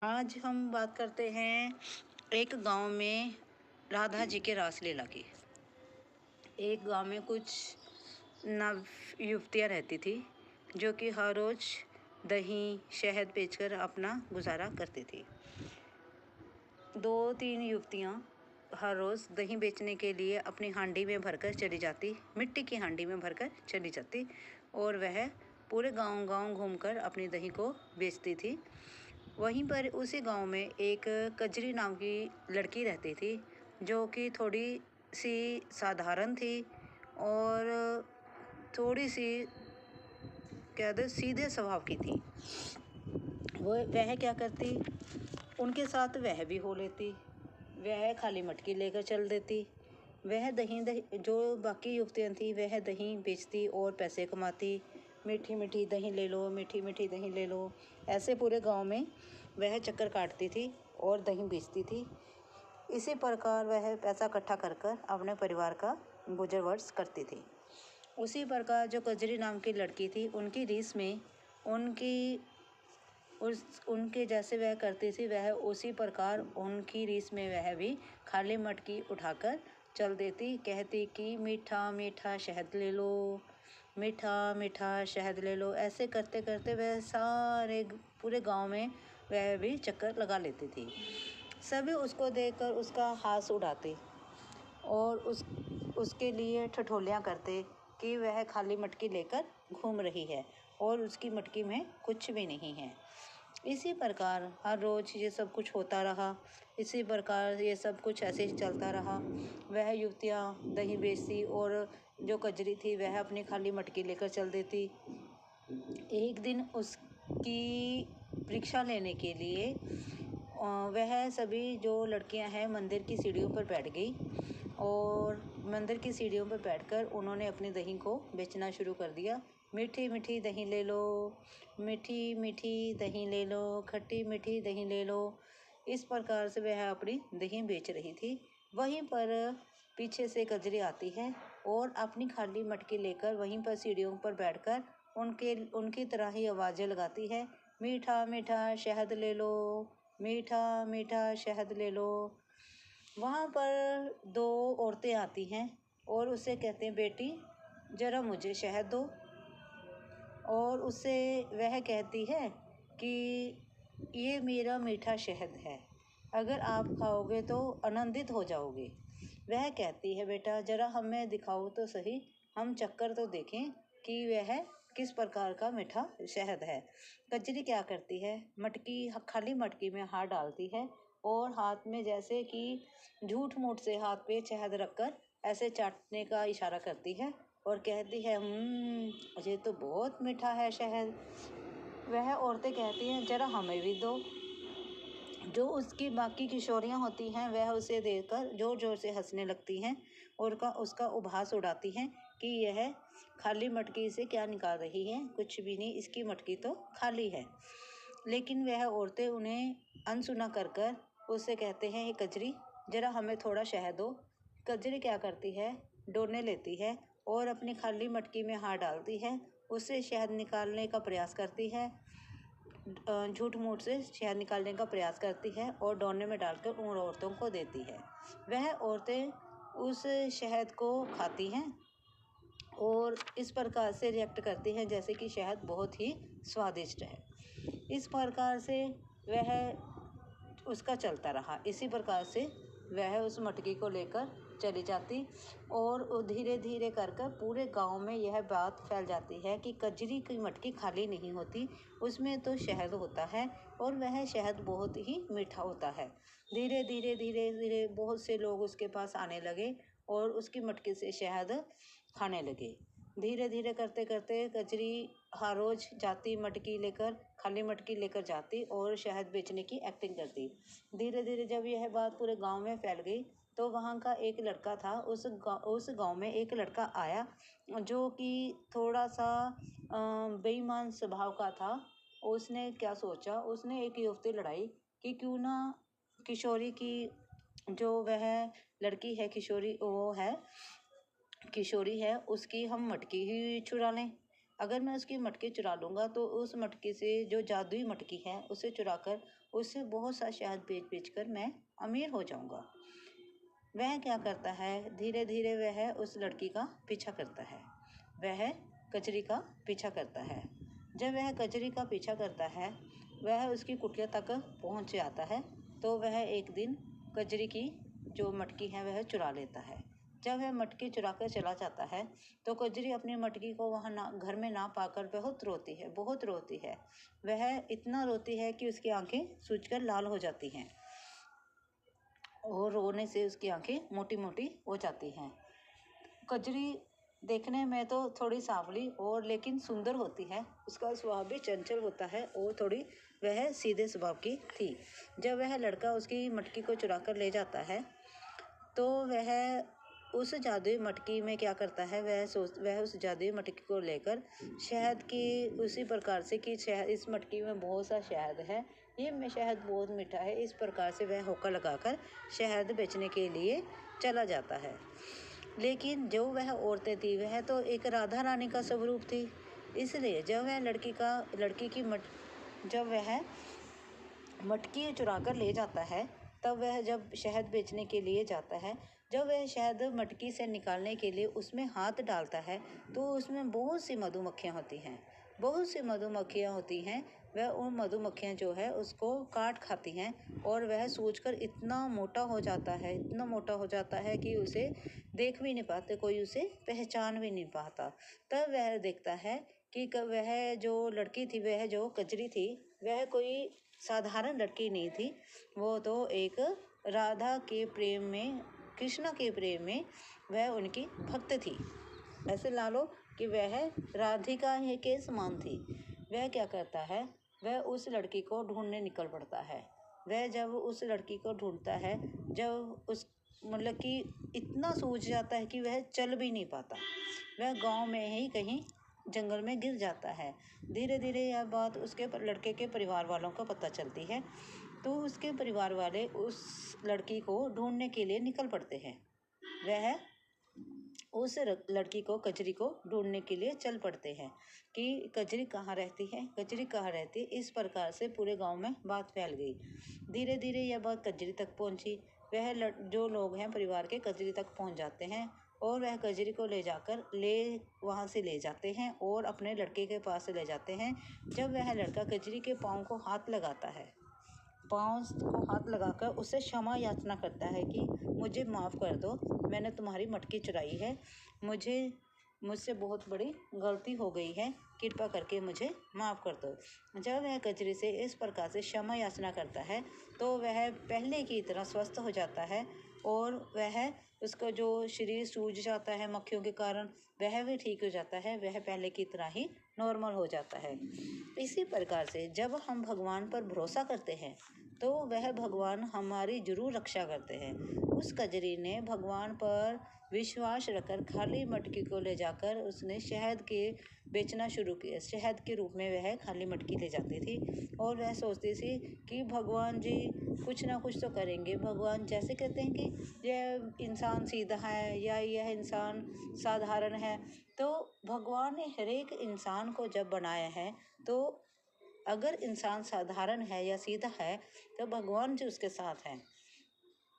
आज हम बात करते हैं एक गांव में राधा जी के रासलीला की। एक गांव में कुछ नव युवतियाँ रहती थी जो कि हर रोज़ दही शहद बेचकर अपना गुजारा करती थी। 2-3 युवतियाँ हर रोज़ दही बेचने के लिए अपनी हांडी में भरकर चली जाती, मिट्टी की हांडी में भरकर चली जाती और वह पूरे गांव घूमकर अपनी दही को बेचती थी। वहीं पर उसी गांव में एक कजरी नाम की लड़की रहती थी जो कि थोड़ी सी साधारण थी और थोड़ी सी कहते सीधे स्वभाव की थी। वह क्या करती, उनके साथ वह भी हो लेती। वह खाली मटकी लेकर चल देती। वह दही जो बाकी युवतियाँ थी वह दही बेचती और पैसे कमाती। मीठी मीठी दही ले लो, मीठी मीठी दही ले लो, ऐसे पूरे गांव में वह चक्कर काटती थी और दही बेचती थी। इसी प्रकार वह पैसा इकट्ठा कर कर अपने परिवार का गुजर बसर करती थी। उसी प्रकार जो कजरी नाम की लड़की थी, उनकी रीस में उनके जैसे वह करती थी, वह उसी प्रकार उनकी रीस में वह भी खाली मटकी उठाकर चल देती। कहती कि मीठा मीठा शहद ले लो, मीठा मीठा शहद ले लो। ऐसे करते करते वह सारे पूरे गांव में वह भी चक्कर लगा लेती थी। सभी उसको देखकर उसका हाथ उड़ाते और उसके लिए ठठोलियाँ करते कि वह खाली मटकी लेकर घूम रही है और उसकी मटकी में कुछ भी नहीं है। इसी प्रकार हर रोज़ ये सब कुछ होता रहा। इसी प्रकार ये सब कुछ ऐसे ही चलता रहा। वह युवतियाँ दही बेचती और जो कजरी थी वह अपनी खाली मटकी लेकर चल देती। एक दिन उसकी परीक्षा लेने के लिए वह सभी जो लड़कियां हैं मंदिर की सीढ़ियों पर बैठ गई और मंदिर की सीढ़ियों पर बैठकर उन्होंने अपनी दही को बेचना शुरू कर दिया। मीठी मीठी दही ले लो, मीठी मीठी दही ले लो, खट्टी मीठी दही ले लो। इस प्रकार से वह अपनी दही बेच रही थी। वहीं पर पीछे से कजरी आती है और अपनी खाली मटकी लेकर वहीं पर सीढ़ियों पर बैठकर उनकी तरह ही आवाज़ें लगाती है, मीठा मीठा शहद ले लो, मीठा मीठा शहद ले लो। वहाँ पर 2 औरतें आती हैं और उससे कहते हैं, बेटी ज़रा मुझे शहद दो। और उससे वह कहती है कि ये मेरा मीठा शहद है, अगर आप खाओगे तो आनंदित हो जाओगे। वह कहती है, बेटा ज़रा हमें दिखाओ तो सही, हम चक्कर तो देखें कि वह किस प्रकार का मीठा शहद है। कजरी क्या करती है, खाली मटकी में हाथ डालती है और हाथ में जैसे कि झूठ मूठ से हाथ पे शहद रखकर ऐसे चाटने का इशारा करती है और कहती है, ये तो बहुत मीठा है शहद। वह औरतें कहती हैं, ज़रा हमें भी दो। जो उसकी बाकी किशोरियाँ होती हैं वह उसे देखकर ज़ोर ज़ोर से हंसने लगती हैं और उसका उपहास उड़ाती हैं कि यह खाली मटकी से क्या निकाल रही है, कुछ भी नहीं, इसकी मटकी तो खाली है। लेकिन वह औरतें उन्हें अनसुना कर उससे कहते हैं, हे कजरी ज़रा हमें थोड़ा शहद दो। कजरी क्या करती है, डोने लेती है और अपनी खाली मटकी में हाथ डालती है, उससे शहद निकालने का प्रयास करती है, झूठ मूठ से शहद निकालने का प्रयास करती है और डोने में डालकर उन औरतों को देती है। वह औरतें उस शहद को खाती हैं और इस प्रकार से रिएक्ट करती हैं जैसे कि शहद बहुत ही स्वादिष्ट है। इस प्रकार से वह उसका चलता रहा। इसी प्रकार से वह उस मटकी को लेकर चली जाती और धीरे धीरे कर पूरे गांव में यह बात फैल जाती है कि कजरी की मटकी खाली नहीं होती, उसमें तो शहद होता है और वह शहद बहुत ही मीठा होता है। धीरे धीरे धीरे धीरे बहुत से लोग उसके पास आने लगे और उसकी मटकी से शहद खाने लगे। धीरे धीरे करते करते कजरी हर रोज़ जाती, खाली मटकी लेकर जाती और शहद बेचने की एक्टिंग करती। धीरे धीरे जब यह बात पूरे गांव में फैल गई तो वहाँ का एक लड़का था, उस गांव में एक लड़का आया जो कि थोड़ा सा बेईमान स्वभाव का था। उसने क्या सोचा, उसने एक युवती लड़ाई कि क्यों ना किशोरी की जो वह लड़की है किशोरी है उसकी हम मटकी ही चुरा लें। अगर मैं उसकी मटकी चुरा लूँगा तो उस मटकी से जो जादुई मटकी है उसे चुराकर उससे बहुत सा शहद बेच कर मैं अमीर हो जाऊंगा। वह क्या करता है, धीरे धीरे वह उस लड़की का पीछा करता है। वह कजरी का पीछा करता है। जब वह कजरी का पीछा करता है, वह उसकी कुटिया तक पहुंच जाता है। तो वह एक दिन कजरी की जो मटकी है वह चुरा लेता है। जब वह मटकी चुरा कर चला जाता है तो कजरी अपनी मटकी को वहाँ घर में ना पाकर बहुत रोती है, बहुत रोती है। वह इतना रोती है कि उसकी आंखें सूजकर लाल हो जाती हैं और रोने से उसकी आंखें मोटी मोटी हो जाती हैं। कजरी देखने में तो थोड़ी सांवली और लेकिन सुंदर होती है। उसका स्वभाव भी चंचल होता है और थोड़ी वह सीधे स्वभाव की थी। जब वह लड़का उसकी मटकी को चुरा कर ले जाता है तो वह उस जादुई मटकी में क्या करता है, वह उस जादुई मटकी को लेकर शहद की उसी प्रकार से कि शहद इस मटकी में बहुत सा शहद है, ये में शहद बहुत मीठा है, इस प्रकार से वह होका लगाकर शहद बेचने के लिए चला जाता है। लेकिन जो वह औरतें थी वह तो एक राधा रानी का स्वरूप थी। इसलिए जब वह जब वह मटकी चुरा कर ले जाता है, तब वह जब शहद बेचने के लिए जाता है, जब वह शहद मटकी से निकालने के लिए उसमें हाथ डालता है तो उसमें बहुत सी मधुमक्खियाँ होती हैं, बहुत सी मधुमक्खियाँ होती हैं। वह उन मधुमक्खियाँ जो है उसको काट खाती हैं और वह सूजकर इतना मोटा हो जाता है, इतना मोटा हो जाता है कि उसे देख भी नहीं पाते, कोई उसे पहचान भी नहीं पाता। तब वह देखता है कि वह जो लड़की थी, वह जो कजरी थी, वह कोई साधारण लड़की नहीं थी। वो तो एक राधा के प्रेम में, कृष्णा के प्रेम में वह उनकी भक्त थी। ऐसे ला लो कि वह राधिका के समान थी। वह क्या करता है, वह उस लड़की को ढूंढने निकल पड़ता है। वह जब उस लड़की को ढूंढता है, जब उस मतलब कि इतना सूझ जाता है कि वह चल भी नहीं पाता, वह गांव में ही कहीं जंगल में गिर जाता है। धीरे धीरे यह बात उसके लड़के के परिवार वालों को पता चलती है तो उसके परिवार वाले उस लड़की को ढूंढने के लिए निकल पड़ते हैं। वह उस लड़की को, कजरी को ढूंढने के लिए चल पड़ते हैं कि कजरी कहाँ रहती है, कजरी कहाँ रहती है। इस प्रकार से पूरे गांव में बात फैल गई। धीरे धीरे यह बात कजरी तक पहुंची। वह जो लोग हैं परिवार के कजरी तक पहुंच जाते हैं और वह कजरी को वहाँ से ले जाते हैं और अपने लड़के के पास ले जाते हैं। जब वह लड़का कजरी के पाँव को हाथ लगाता है, पाँव को हाथ लगाकर उससे क्षमा याचना करता है कि मुझे माफ़ कर दो, मैंने तुम्हारी मटकी चुराई है, मुझसे बहुत बड़ी गलती हो गई है, कृपा करके मुझे माफ़ कर दो। जब वह कजरी से इस प्रकार से क्षमा याचना करता है तो वह पहले की तरह स्वस्थ हो जाता है और उसका जो शरीर सूज जाता है मक्खियों के कारण वह भी ठीक हो जाता है, वह पहले की तरह ही नॉर्मल हो जाता है। इसी प्रकार से जब हम भगवान पर भरोसा करते हैं तो वह भगवान हमारी जरूर रक्षा करते हैं। उस कजरी ने भगवान पर विश्वास रखकर खाली मटकी को ले जाकर उसने शहद के बेचना शुरू किया। शहद के रूप में वह खाली मटकी ले जाती थी और वह सोचती थी कि भगवान जी कुछ ना कुछ तो करेंगे। भगवान जैसे कहते हैं कि यह इंसान सीधा है या यह इंसान साधारण है, तो भगवान ने हर एक इंसान को जब बनाया है तो अगर इंसान साधारण है या सीधा है तो भगवान जी उसके साथ हैं।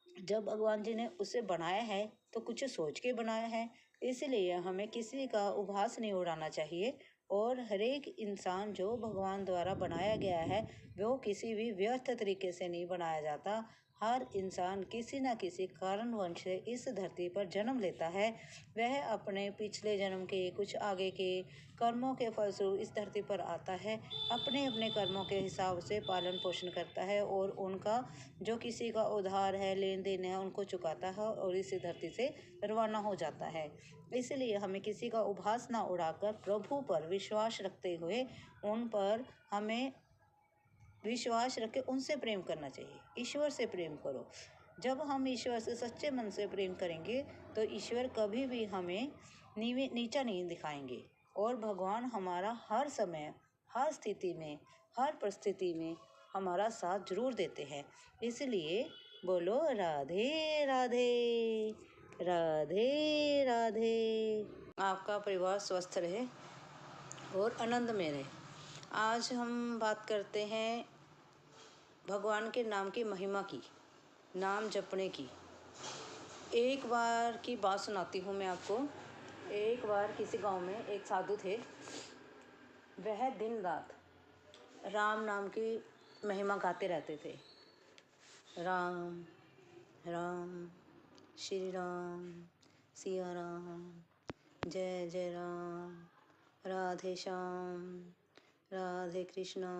जब भगवान जी ने उसे बनाया है तो कुछ सोच के बनाया है, इसलिए हमें किसी का उपहास नहीं उड़ाना चाहिए। और हर एक इंसान जो भगवान द्वारा बनाया गया है वो किसी भी व्यर्थ तरीके से नहीं बनाया जाता। हर इंसान किसी न किसी कारणवश से इस धरती पर जन्म लेता है। वह अपने पिछले जन्म के कुछ आगे के कर्मों के फलस्वरूप इस धरती पर आता है, अपने अपने कर्मों के हिसाब से पालन पोषण करता है और उनका जो किसी का उधार है, लेन देन है, उनको चुकाता है और इस धरती से रवाना हो जाता है। इसलिए हमें किसी का उपहास ना उड़ाकर प्रभु पर विश्वास रखते हुए उन पर हमें विश्वास रख के उनसे प्रेम करना चाहिए। ईश्वर से प्रेम करो। जब हम ईश्वर से सच्चे मन से प्रेम करेंगे तो ईश्वर कभी भी हमें नीचा नहीं दिखाएंगे और भगवान हमारा हर समय, हर स्थिति में, हर परिस्थिति में हमारा साथ जरूर देते हैं। इसलिए बोलो राधे राधे, राधे राधे। आपका परिवार स्वस्थ रहे और आनंद में रहे। आज हम बात करते हैं भगवान के नाम की महिमा की, नाम जपने की। एक बार की बात सुनाती हूँ मैं आपको। एक बार किसी गांव में एक साधु थे। वह दिन रात राम नाम की महिमा गाते रहते थे। राम राम श्री राम सिया राम, जय जय राम, राधे श्याम, राधे कृष्णा,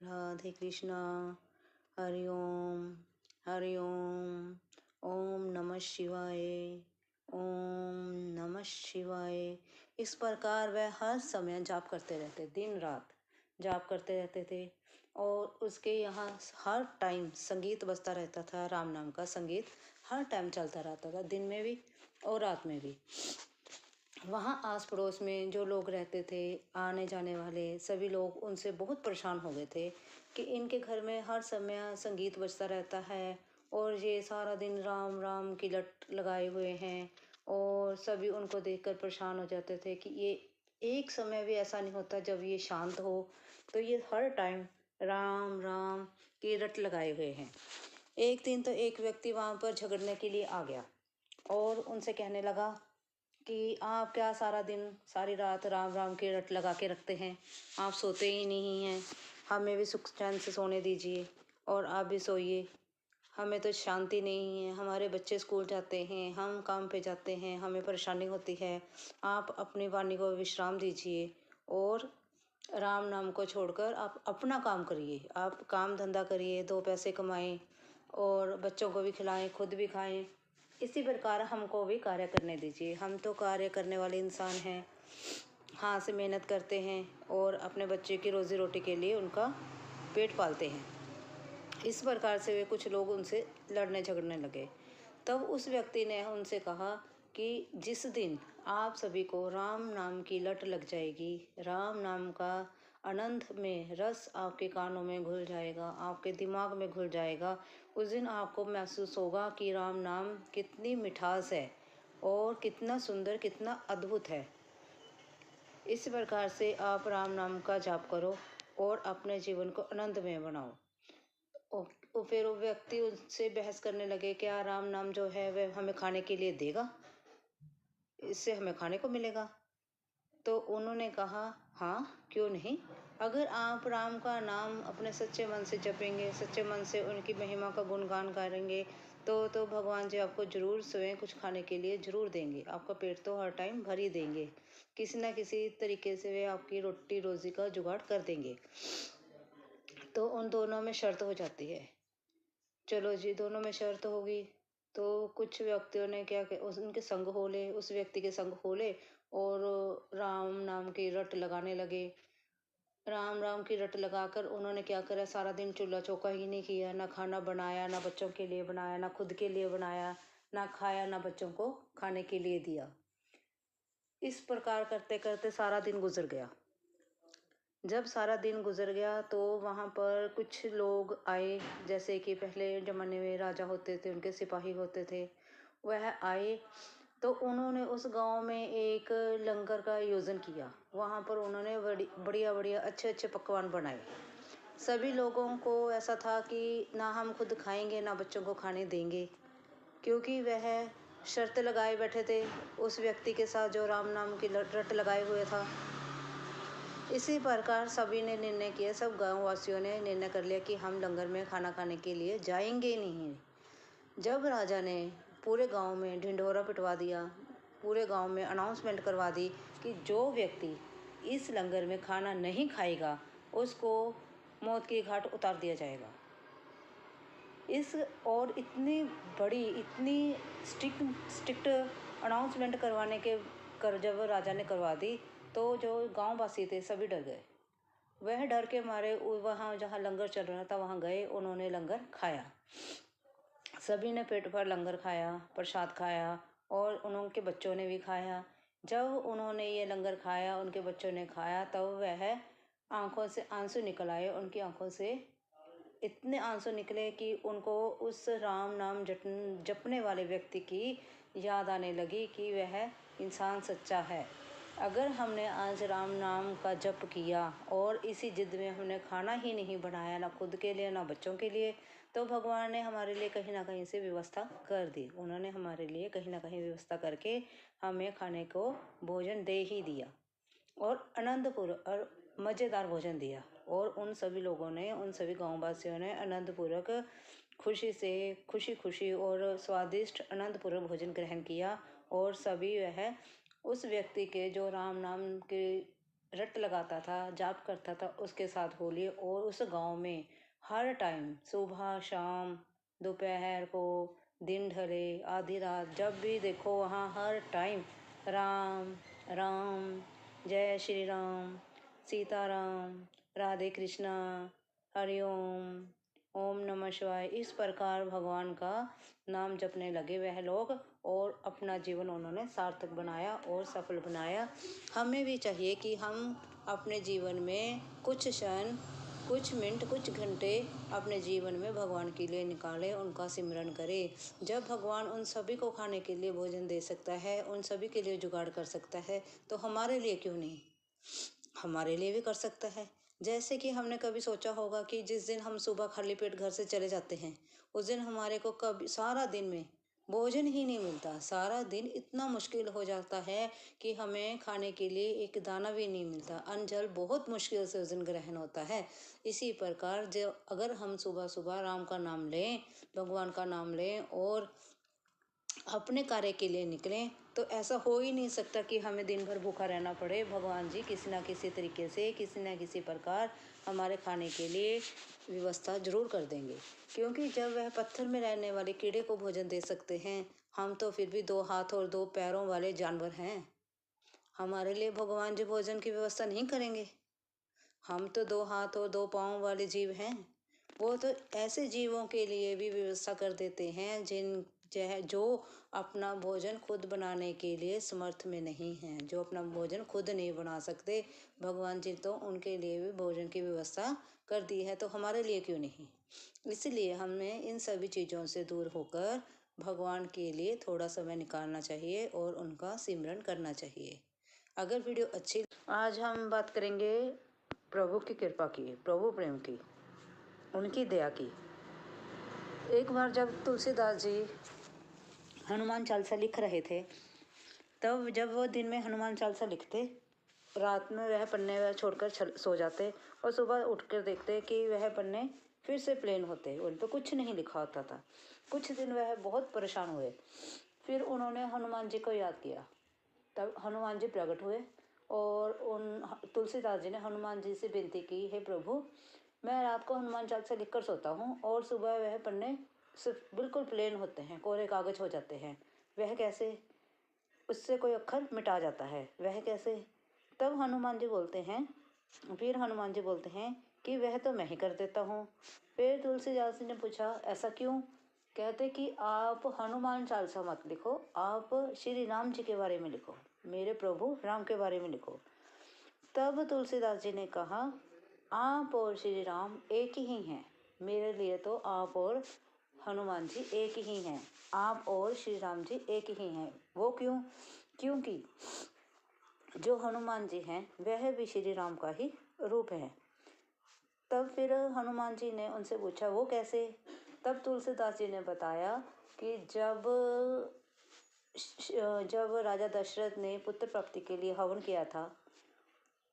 राधे कृष्णा, हरि ओम, हरि ओम, ओम नमः शिवाय, ओम नमः शिवाय। इस प्रकार वह हर समय जाप करते रहते, दिन रात जाप करते रहते थे। और उसके यहाँ हर टाइम संगीत बजता रहता था। राम नाम का संगीत हर टाइम चलता रहता था, दिन में भी और रात में भी। वहाँ आस पड़ोस में जो लोग रहते थे, आने जाने वाले सभी लोग उनसे बहुत परेशान हो गए थे कि इनके घर में हर समय संगीत बजता रहता है और ये सारा दिन राम राम की लट लगाए हुए हैं। और सभी उनको देखकर परेशान हो जाते थे कि ये एक समय भी ऐसा नहीं होता जब ये शांत हो, तो ये हर टाइम राम राम की रट लगाए हुए हैं। एक दिन तो एक व्यक्ति वहाँ पर झगड़ने के लिए आ गया और उनसे कहने लगा कि आप क्या सारा दिन सारी रात राम राम की रट लगा के रखते हैं, आप सोते ही नहीं हैं, हमें भी सुख चैन से सोने दीजिए और आप भी सोइए। हमें तो शांति नहीं है, हमारे बच्चे स्कूल जाते हैं, हम काम पे जाते हैं, हमें परेशानी होती है। आप अपनी वाणी को विश्राम दीजिए और राम नाम को छोड़कर आप अपना काम करिए। आप काम धंधा करिए, दो पैसे कमाएं और बच्चों को भी खिलाएं, खुद भी खाएं। इसी प्रकार हमको भी कार्य करने दीजिए। हम तो कार्य करने वाले इंसान हैं, हाथ से मेहनत करते हैं और अपने बच्चे की रोजी रोटी के लिए उनका पेट पालते हैं। इस प्रकार से वे कुछ लोग उनसे लड़ने झगड़ने लगे। तब उस व्यक्ति ने उनसे कहा कि जिस दिन आप सभी को राम नाम की लट लग जाएगी, राम नाम का अनंत में रस आपके कानों में घुल जाएगा, आपके दिमाग में घुल जाएगा, उस दिन आपको महसूस होगा कि राम नाम कितनी मिठास है और कितना सुंदर, कितना अद्भुत है। इस प्रकार से आप राम नाम का जाप करो और अपने जीवन को आनंदमय बनाओ। और फिर वो व्यक्ति उनसे बहस करने लगे, क्या राम नाम जो है वह हमें खाने के लिए देगा, इससे हमें खाने को मिलेगा? तो उन्होंने कहा हाँ, क्यों नहीं। अगर आप राम का नाम अपने सच्चे मन से जपेंगे, सच्चे मन से उनकी महिमा का गुणगान करेंगे, तो भगवान जी आपको जरूर स्वयं कुछ खाने के लिए जरूर देंगे। आपका पेट तो हर टाइम भर ही देंगे, किसी ना किसी तरीके से वे आपकी रोटी रोजी का जुगाड़ कर देंगे। तो उन दोनों में शर्त हो जाती है। चलो जी, दोनों में शर्त होगी। तो कुछ व्यक्तियों ने क्या किया, उनके संग हो ले, उस व्यक्ति के संग हो ले और राम नाम की रट लगाने लगे। राम राम की रट लगाकर उन्होंने क्या करा, सारा दिन चूल्हा चौका ही नहीं किया, ना खाना बनाया, ना बच्चों के लिए बनाया, ना खुद के लिए बनाया, ना खाया, ना बच्चों को खाने के लिए दिया। इस प्रकार करते करते सारा दिन गुजर गया। जब सारा दिन गुजर गया तो वहाँ पर कुछ लोग आए, जैसे कि पहले ज़माने में राजा होते थे, उनके सिपाही होते थे, वह आए। तो उन्होंने उस गांव में एक लंगर का आयोजन किया। वहाँ पर उन्होंने बढ़िया बढ़िया अच्छे अच्छे पकवान बनाए। सभी लोगों को ऐसा था कि ना हम खुद खाएंगे, ना बच्चों को खाने देंगे, क्योंकि वह शर्त लगाए बैठे थे उस व्यक्ति के साथ जो राम नाम की रट लगाए हुए था। इसी प्रकार सभी ने निर्णय किया, सब गांव वासियों ने निर्णय कर लिया कि हम लंगर में खाना खाने के लिए जाएंगे नहीं। जब राजा ने पूरे गांव में ढिंढोरा पिटवा दिया, पूरे गांव में अनाउंसमेंट करवा दी कि जो व्यक्ति इस लंगर में खाना नहीं खाएगा उसको मौत की घाट उतार दिया जाएगा। इस और इतनी बड़ी, इतनी स्ट्रिक्ट अनाउंसमेंट करवाने के जब राजा ने करवा दी तो जो गांव वासी थे सभी डर गए। वह डर के मारे वहाँ जहाँ लंगर चल रहा था वहाँ गए, उन्होंने लंगर खाया। सभी ने पेट भर लंगर खाया, प्रसाद खाया और उनके बच्चों ने भी खाया। जब उन्होंने ये लंगर खाया, उनके बच्चों ने खाया, तब वह आंखों से आंसू निकल आए। उनकी आंखों से इतने आंसू निकले कि उनको उस राम नाम जपने वाले व्यक्ति की याद आने लगी कि वह इंसान सच्चा है। अगर हमने आज राम नाम का जप किया और इसी जिद में हमने खाना ही नहीं बनाया, ना खुद के लिए ना बच्चों के लिए, तो भगवान ने हमारे लिए कहीं ना कहीं से व्यवस्था कर दी। उन्होंने हमारे लिए कहीं ना कहीं व्यवस्था करके हमें खाने को भोजन दे ही दिया और आनंदपूर्वक और मज़ेदार भोजन दिया। और उन सभी लोगों ने, उन सभी गाँववासियों ने आनंदपूर्वक खुशी से, खुशी खुशी और स्वादिष्ट आनंदपूर्वक भोजन ग्रहण किया। और सभी वह उस व्यक्ति के जो राम नाम के रट लगाता था, जाप करता था, उसके साथ होली। और उस गांव में हर टाइम, सुबह शाम, दोपहर को, दिन ढले, आधी रात, जब भी देखो वहाँ हर टाइम राम राम, जय श्री राम, सीताराम, राधे कृष्णा, हरिओम, ओम नमः शिवाय, इस प्रकार भगवान का नाम जपने लगे वह लोग। और अपना जीवन उन्होंने सार्थक बनाया और सफल बनाया। हमें भी चाहिए कि हम अपने जीवन में कुछ क्षण, कुछ मिनट, कुछ घंटे अपने जीवन में भगवान के लिए निकालें, उनका सिमरन करें। जब भगवान उन सभी को खाने के लिए भोजन दे सकता है, उन सभी के लिए जुगाड़ कर सकता है, तो हमारे लिए क्यों नहीं, हमारे लिए भी कर सकता है। जैसे कि हमने कभी सोचा होगा कि जिस दिन हम सुबह खाली पेट घर से चले जाते हैं, उस दिन हमारे को कभी सारा दिन में भोजन ही नहीं मिलता। सारा दिन इतना मुश्किल हो जाता है कि हमें खाने के लिए एक दाना भी नहीं मिलता। अन्न जल बहुत मुश्किल से उस दिन ग्रहण होता है। इसी प्रकार जो अगर हम सुबह सुबह राम का नाम लें, भगवान का नाम लें और अपने कार्य के लिए निकलें, तो ऐसा हो ही नहीं सकता कि हमें दिन भर भूखा रहना पड़े। भगवान जी किसी ना किसी तरीके से, किसी ना किसी प्रकार हमारे खाने के लिए व्यवस्था जरूर कर देंगे। क्योंकि जब वह पत्थर में रहने वाले कीड़े को भोजन दे सकते हैं, हम तो फिर भी 2 हाथ और 2 पैरों वाले जानवर हैं। हमारे लिए भगवान जी भोजन की व्यवस्था नहीं करेंगे? हम तो 2 हाथ और 2 पाँव वाले जीव हैं। वो तो ऐसे जीवों के लिए भी व्यवस्था कर देते हैं जो अपना भोजन खुद बनाने के लिए समर्थ में नहीं हैं, जो अपना भोजन खुद नहीं बना सकते। भगवान जी तो उनके लिए भी भोजन की व्यवस्था कर दी है, तो हमारे लिए क्यों नहीं। इसलिए हमें इन सभी चीज़ों से दूर होकर भगवान के लिए थोड़ा समय निकालना चाहिए और उनका सिमरन करना चाहिए। अगर वीडियो अच्छी, आज हम बात करेंगे प्रभु की कृपा की, प्रभु प्रेम की, उनकी दया की। एक बार जब तुलसीदास जी हनुमान चालीसा लिख रहे थे, तब जब वो दिन में हनुमान चालीसा लिखते, रात में वह पन्ने वह छोड़कर सो जाते और सुबह उठकर देखते कि वह पन्ने फिर से प्लेन होते, उन पर कुछ नहीं लिखा होता था। कुछ दिन वह बहुत परेशान हुए। फिर उन्होंने हनुमान जी को याद किया। तब हनुमान जी प्रकट हुए और उन तुलसीदास जी ने हनुमान जी से विनती की, हे प्रभु, मैं रात को हनुमान चालीसा लिखकर सोता हूँ और सुबह वह पन्ने सिर्फ बिल्कुल प्लेन होते हैं, कोरे कागज हो जाते हैं। वह कैसे? उससे कोई अक्षर मिटा जाता है, वह कैसे? तब हनुमान जी बोलते हैं, फिर हनुमान जी बोलते हैं कि वह तो मैं ही कर देता हूँ। फिर तुलसीदास जी ने पूछा, ऐसा क्यों? कहते कि आप हनुमान चालीसा मत लिखो, आप श्री राम जी के बारे में लिखो, मेरे प्रभु राम के बारे में लिखो। तब तुलसीदास जी ने कहा, आप और श्री राम एक ही हैं, मेरे लिए तो आप और हनुमान जी एक ही हैं, आप और श्री राम जी एक ही हैं। वो क्यों? क्योंकि जो हनुमान जी हैं वह भी श्री राम का ही रूप है। तब फिर हनुमान जी ने उनसे पूछा, वो कैसे? तब तुलसीदास जी ने बताया कि जब राजा दशरथ ने पुत्र प्राप्ति के लिए हवन किया था,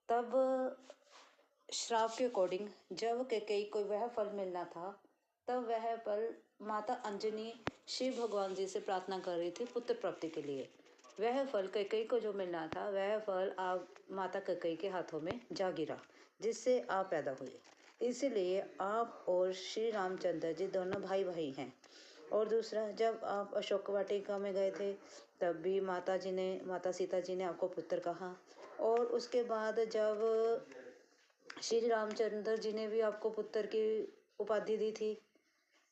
तब श्राप के अकॉर्डिंग जब कैकेयी को वह फल मिलना था, तब वह फल माता अंजनी शिव भगवान जी से प्रार्थना कर रही थी पुत्र प्राप्ति के लिए। वह फल कैकेयी को जो मिलना था, वह फल आप माता कैकेयी के हाथों में जा गिरा, जिससे आप पैदा हुए। इसलिए आप और श्री रामचंद्र जी दोनों भाई भाई हैं। और दूसरा, जब आप अशोक वाटिका में गए थे, तब भी माता सीता जी ने आपको पुत्र कहा। और उसके बाद जब श्री रामचंद्र जी ने भी आपको पुत्र की उपाधि दी थी।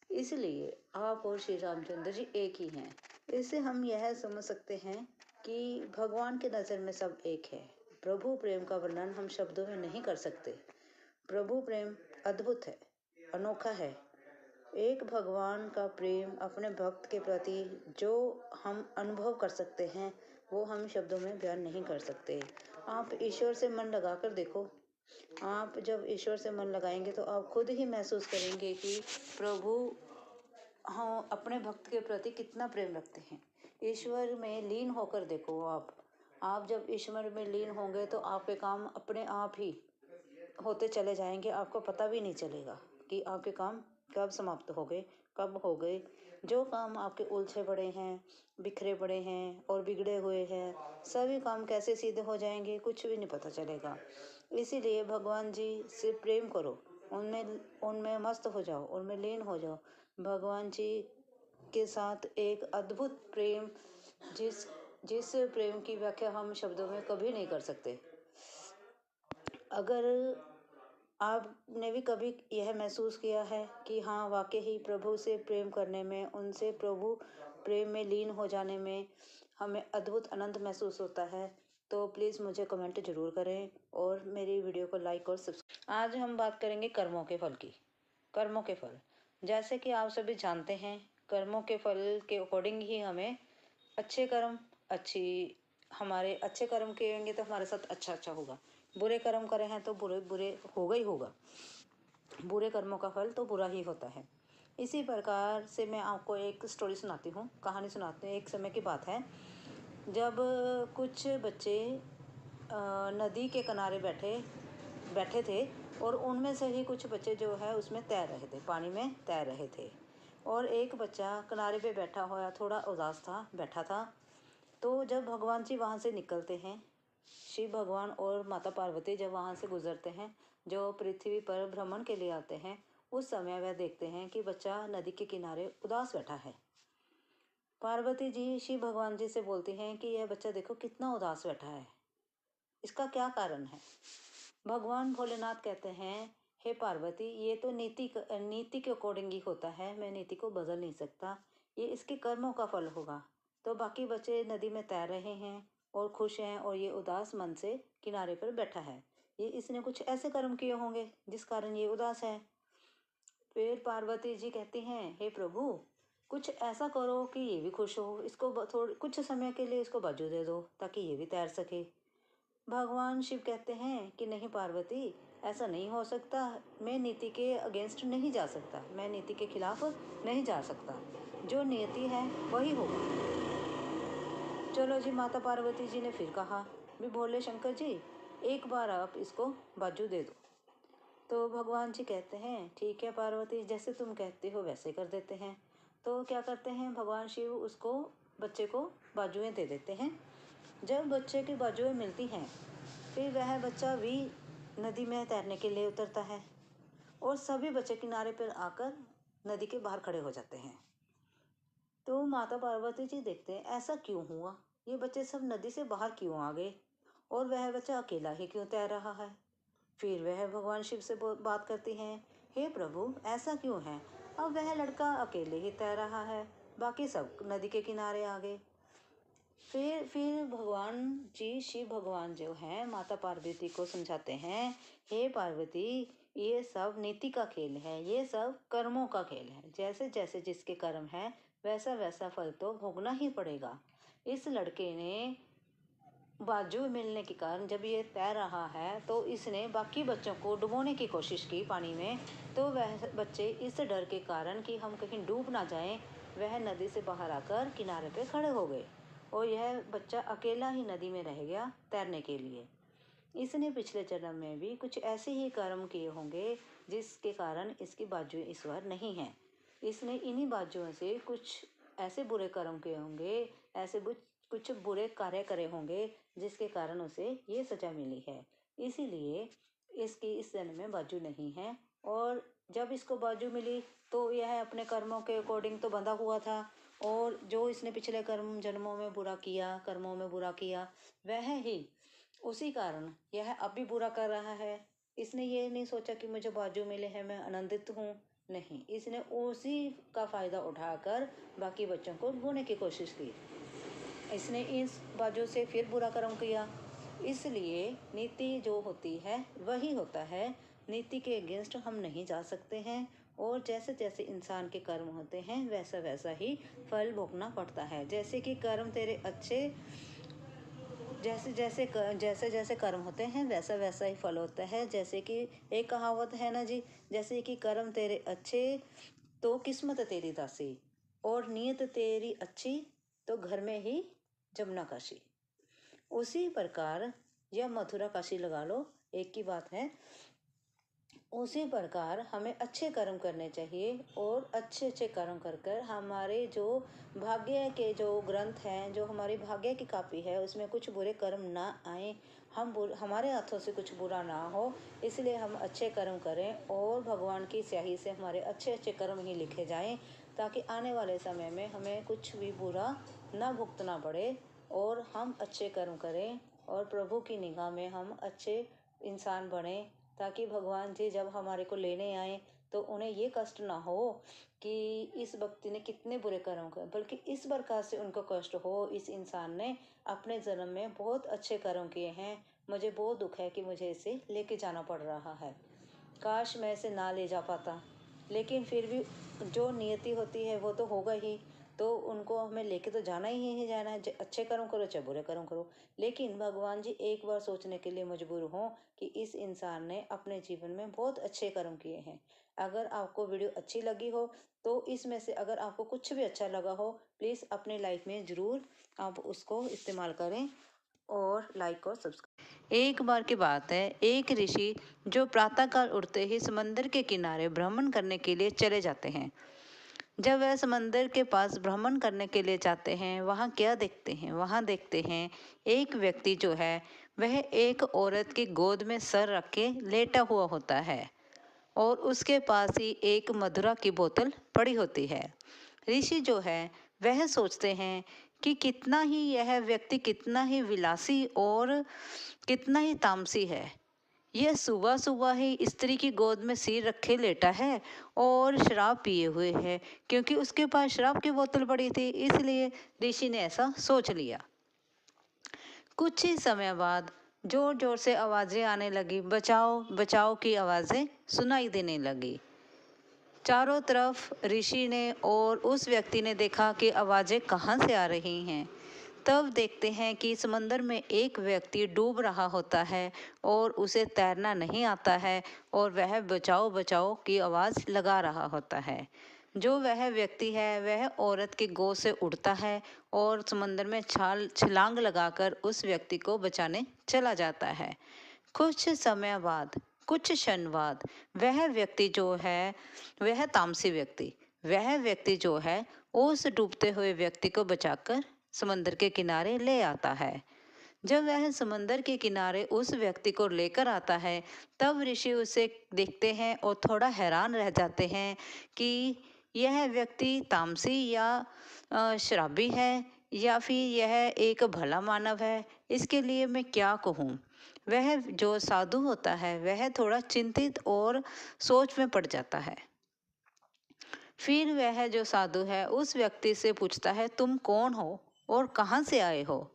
इसलिए आप और श्री रामचंद्र जी एक ही हैं। इससे हम यह समझ सकते हैं कि भगवान के नज़र में सब एक है। प्रभु प्रेम का वर्णन हम शब्दों में नहीं कर सकते। प्रभु प्रेम अद्भुत है, अनोखा है। एक भगवान का प्रेम अपने भक्त के प्रति जो हम अनुभव कर सकते हैं, वो हम शब्दों में बयान नहीं कर सकते। आप ईश्वर से मन लगाकर देखो। आप जब ईश्वर से मन लगाएंगे तो आप खुद ही महसूस करेंगे कि प्रभु हाँ अपने भक्त के प्रति कितना प्रेम रखते हैं। ईश्वर में लीन होकर देखो आप जब ईश्वर में लीन होंगे तो आपके काम अपने आप ही होते चले जाएंगे। आपको पता भी नहीं चलेगा कि आपके काम कब समाप्त हो गए, कब हो गए। जो काम आपके उलझे पड़े हैं, बिखरे पड़े हैं और बिगड़े हुए हैं, सभी काम कैसे सीधे हो जाएंगे कुछ भी नहीं पता चलेगा। इसीलिए भगवान जी से प्रेम करो, उनमें उनमें मस्त हो जाओ, उनमें लीन हो जाओ। भगवान जी के साथ एक अद्भुत प्रेम, जिस जिस प्रेम की व्याख्या हम शब्दों में कभी नहीं कर सकते। अगर आपने भी कभी यह महसूस किया है कि हाँ वाकई ही प्रभु से प्रेम करने में, उनसे प्रभु प्रेम में लीन हो जाने में हमें अद्भुत आनंद महसूस होता है, तो प्लीज़ मुझे कमेंट जरूर करें और मेरी वीडियो को लाइक और सब्सक्राइब। आज हम बात करेंगे कर्मों के फल की। कर्मों के फल, जैसे कि आप सभी जानते हैं, कर्मों के फल के अकॉर्डिंग ही हमें अच्छे कर्म हमारे अच्छे कर्म करेंगे तो हमारे साथ अच्छा होगा। बुरे कर्म करें हैं तो बुरे होगा ही होगा। बुरे कर्मों का फल तो बुरा ही होता है। इसी प्रकार से मैं आपको एक स्टोरी सुनाती हूँ, कहानी सुनाती हूँ। एक समय की बात है जब कुछ बच्चे नदी के किनारे बैठे थे और उनमें से ही कुछ बच्चे जो है उसमें तैर रहे थे, पानी में तैर रहे थे। और एक बच्चा किनारे पे बैठा हुआ थोड़ा उदास था, बैठा था। तो जब भगवान जी वहाँ से निकलते हैं, शिव भगवान और माता पार्वती जब वहाँ से गुजरते हैं, जो पृथ्वी पर भ्रमण के लिए आते हैं, उस समय वह देखते हैं कि बच्चा नदी के किनारे उदास बैठा है। पार्वती जी शिव भगवान जी से बोलती हैं कि यह बच्चा देखो कितना उदास बैठा है, इसका क्या कारण है। भगवान भोलेनाथ कहते हैं, हे पार्वती, ये तो नीति के अकॉर्डिंग ही होता है, मैं नीति को बदल नहीं सकता, ये इसके कर्मों का फल होगा। तो बाकी बच्चे नदी में तैर रहे हैं और खुश हैं और ये उदास मन से किनारे पर बैठा है, ये इसने कुछ ऐसे कर्म किए होंगे जिस कारण ये उदास है। फिर पार्वती जी कहती हैं, हे प्रभु, कुछ ऐसा करो कि ये भी खुश हो, इसको थोड़ी कुछ समय के लिए इसको बाजू दे दो ताकि ये भी तैर सके। भगवान शिव कहते हैं कि नहीं पार्वती, ऐसा नहीं हो सकता, मैं नीति के अगेंस्ट नहीं जा सकता, मैं नीति के खिलाफ नहीं जा सकता, जो नियति है वही होगा। चलो जी, माता पार्वती जी ने फिर कहा, भी भोले शंकर जी, एक बार आप इसको बाजू दे दो। तो भगवान जी कहते हैं, ठीक है पार्वती, जैसे तुम कहते हो वैसे कर देते हैं। तो क्या करते हैं, भगवान शिव उसको बच्चे को बाजुएं दे देते हैं। जब बच्चे की बाजुएं मिलती हैं, फिर वह बच्चा भी नदी में तैरने के लिए उतरता है और सभी बच्चे किनारे पर आकर नदी के बाहर खड़े हो जाते हैं। तो माता पार्वती जी देखते हैं ऐसा क्यों हुआ, ये बच्चे सब नदी से बाहर क्यों आ गए और वह बच्चा अकेला ही क्यों तैर रहा है। फिर वह भगवान शिव से बात करती हैं, हे प्रभु, ऐसा क्यों है, अब वह लड़का अकेले ही तैर रहा है, बाकी सब नदी के किनारे आ गए। फिर भगवान जी शिव भगवान जो हैं माता पार्वती को समझाते हैं, हे पार्वती, ये सब नीति का खेल है, ये सब कर्मों का खेल है, जैसे जैसे जिसके कर्म है वैसा वैसा फल तो भोगना ही पड़ेगा। इस लड़के ने बाजू मिलने के कारण जब ये तैर रहा है तो इसने बाकी बच्चों को डुबोने की कोशिश की पानी में, तो वह बच्चे इस डर के कारण कि हम कहीं डूब ना जाएं, वह नदी से बाहर आकर किनारे पे खड़े हो गए और यह बच्चा अकेला ही नदी में रह गया तैरने के लिए। इसने पिछले जन्म में भी कुछ ऐसे ही कर्म किए होंगे जिसके कारण इसकी बाजुएं इस बार नहीं हैं। इसने इन्हीं बाजुओं से कुछ ऐसे बुरे कर्म किए होंगे, ऐसे कुछ बुरे कार्य करे होंगे जिसके कारण उसे ये सजा मिली है। इसीलिए इसकी इस जन्म में बाजू नहीं है। और जब इसको बाजू मिली तो यह अपने कर्मों के अकॉर्डिंग तो बंधा हुआ था और जो इसने पिछले जन्मों में बुरा किया, कर्मों में बुरा किया, वह ही उसी कारण यह अब भी बुरा कर रहा है। इसने ये नहीं सोचा कि मुझे बाजू मिले हैं, मैं आनंदित हूँ, नहीं, इसने उसी का फ़ायदा उठाकर बाकी बच्चों को ढूंढने की कोशिश की। इसने इस बाजू से फिर बुरा कर्म किया। इसलिए नीति जो होती है वही होता है, नीति के अगेंस्ट हम नहीं जा सकते हैं और जैसे जैसे इंसान के कर्म होते हैं वैसा वैसा ही फल भोगना पड़ता है। जैसे कि कर्म तेरे अच्छे जैसे जैसे कर्म होते हैं वैसा वैसा ही फल होता है। जैसे कि एक कहावत है ना जी, जैसे कि कर्म तेरे अच्छे तो किस्मत तेरी दासी, और नीयत तेरी अच्छी तो घर में ही जमुना काशी। उसी प्रकार या मथुरा काशी लगा लो, एक की बात है। उसी प्रकार हमें अच्छे कर्म करने चाहिए, और अच्छे अच्छे कर्म कर कर हमारे जो भाग्य के जो ग्रंथ हैं, जो हमारी भाग्य की कापी है, उसमें कुछ बुरे कर्म ना आए, हमारे हाथों से कुछ बुरा ना हो, इसलिए हम अच्छे कर्म करें और भगवान की स्याही से हमारे अच्छे अच्छे कर्म ही लिखे जाएं, ताकि आने वाले समय में हमें कुछ भी बुरा ना भुगतना पड़े, और हम अच्छे कर्म करें और प्रभु की निगाह में हम अच्छे इंसान बने, ताकि भगवान जी जब हमारे को लेने आए तो उन्हें ये कष्ट ना हो कि इस व्यक्ति ने कितने बुरे कर्म कर, बल्कि इस प्रकार से उनको कष्ट हो, इस इंसान ने अपने जन्म में बहुत अच्छे कर्म किए हैं, मुझे बहुत दुख है कि मुझे इसे लेके जाना पड़ रहा है, काश मैं इसे ना ले जा पाता। लेकिन फिर भी जो नियति होती है वो तो होगा ही, तो उनको हमें लेके तो जाना ही जाना है, अच्छे कर्म करो चाहे बुरे कर्म करो। लेकिन भगवान जी एक बार सोचने के लिए मजबूर हों कि इस इंसान ने अपने जीवन में बहुत अच्छे कर्म किए हैं। अगर आपको वीडियो अच्छी लगी हो तो इसमें से अगर आपको कुछ भी अच्छा लगा हो, प्लीज़ अपनी लाइफ में ज़रूर आप उसको इस्तेमाल करें और लाइक और सब्सक्राइब। एक बार की बात है, एक ऋषि जो प्रातःकाल उठते ही समंदर के किनारे भ्रमण करने के लिए चले जाते हैं। जब वह समंदर के पास भ्रमण करने के लिए जाते हैं, वहाँ क्या देखते हैं? वहाँ देखते हैं एक व्यक्ति जो है वह एक औरत की गोद में सर रख के लेटा हुआ होता है, और उसके पास ही एक मदिरा की बोतल पड़ी होती है। ऋषि जो है वह सोचते हैं कि कितना ही यह व्यक्ति कितना ही विलासी और कितना ही तामसी है। यह सुबह सुबह ही स्त्री की गोद में सिर रखे लेटा है और शराब पिए हुए है, क्योंकि उसके पास शराब की बोतल पड़ी थी, इसलिए ऋषि ने ऐसा सोच लिया। कुछ ही समय बाद जोर जोर से आवाजें आने लगी, बचाओ बचाओ की आवाजें सुनाई देने लगी। चारों तरफ ऋषि ने और उस व्यक्ति ने देखा कि आवाजें कहाँ से आ रही हैं। तब देखते हैं कि समंदर में एक व्यक्ति डूब रहा होता है और उसे तैरना नहीं आता है, और वह बचाओ बचाओ की आवाज़ लगा रहा होता है। जो वह व्यक्ति है वह औरत की गोद से उठता है और समंदर में छलांग लगाकर उस व्यक्ति को बचाने चला जाता है। कुछ समय बाद, कुछ क्षण बाद, वह व्यक्ति जो है, वह तामसी व्यक्ति, वह व्यक्ति जो है उस डूबते हुए व्यक्ति को बचाकर समंदर के किनारे ले आता है। जब वह समंदर के किनारे उस व्यक्ति को लेकर आता है, तब ऋषि उसे देखते हैं और थोड़ा हैरान रह जाते हैं कि यह व्यक्ति तामसी या शराबी है, या फिर यह एक भला मानव है। इसके लिए मैं क्या कहूँ। वह जो साधु होता है वह थोड़ा चिंतित और सोच में पड़ जाता है। फिर वह जो साधु है उस व्यक्ति से पूछता है, तुम कौन हो और कहाँ से आए हो?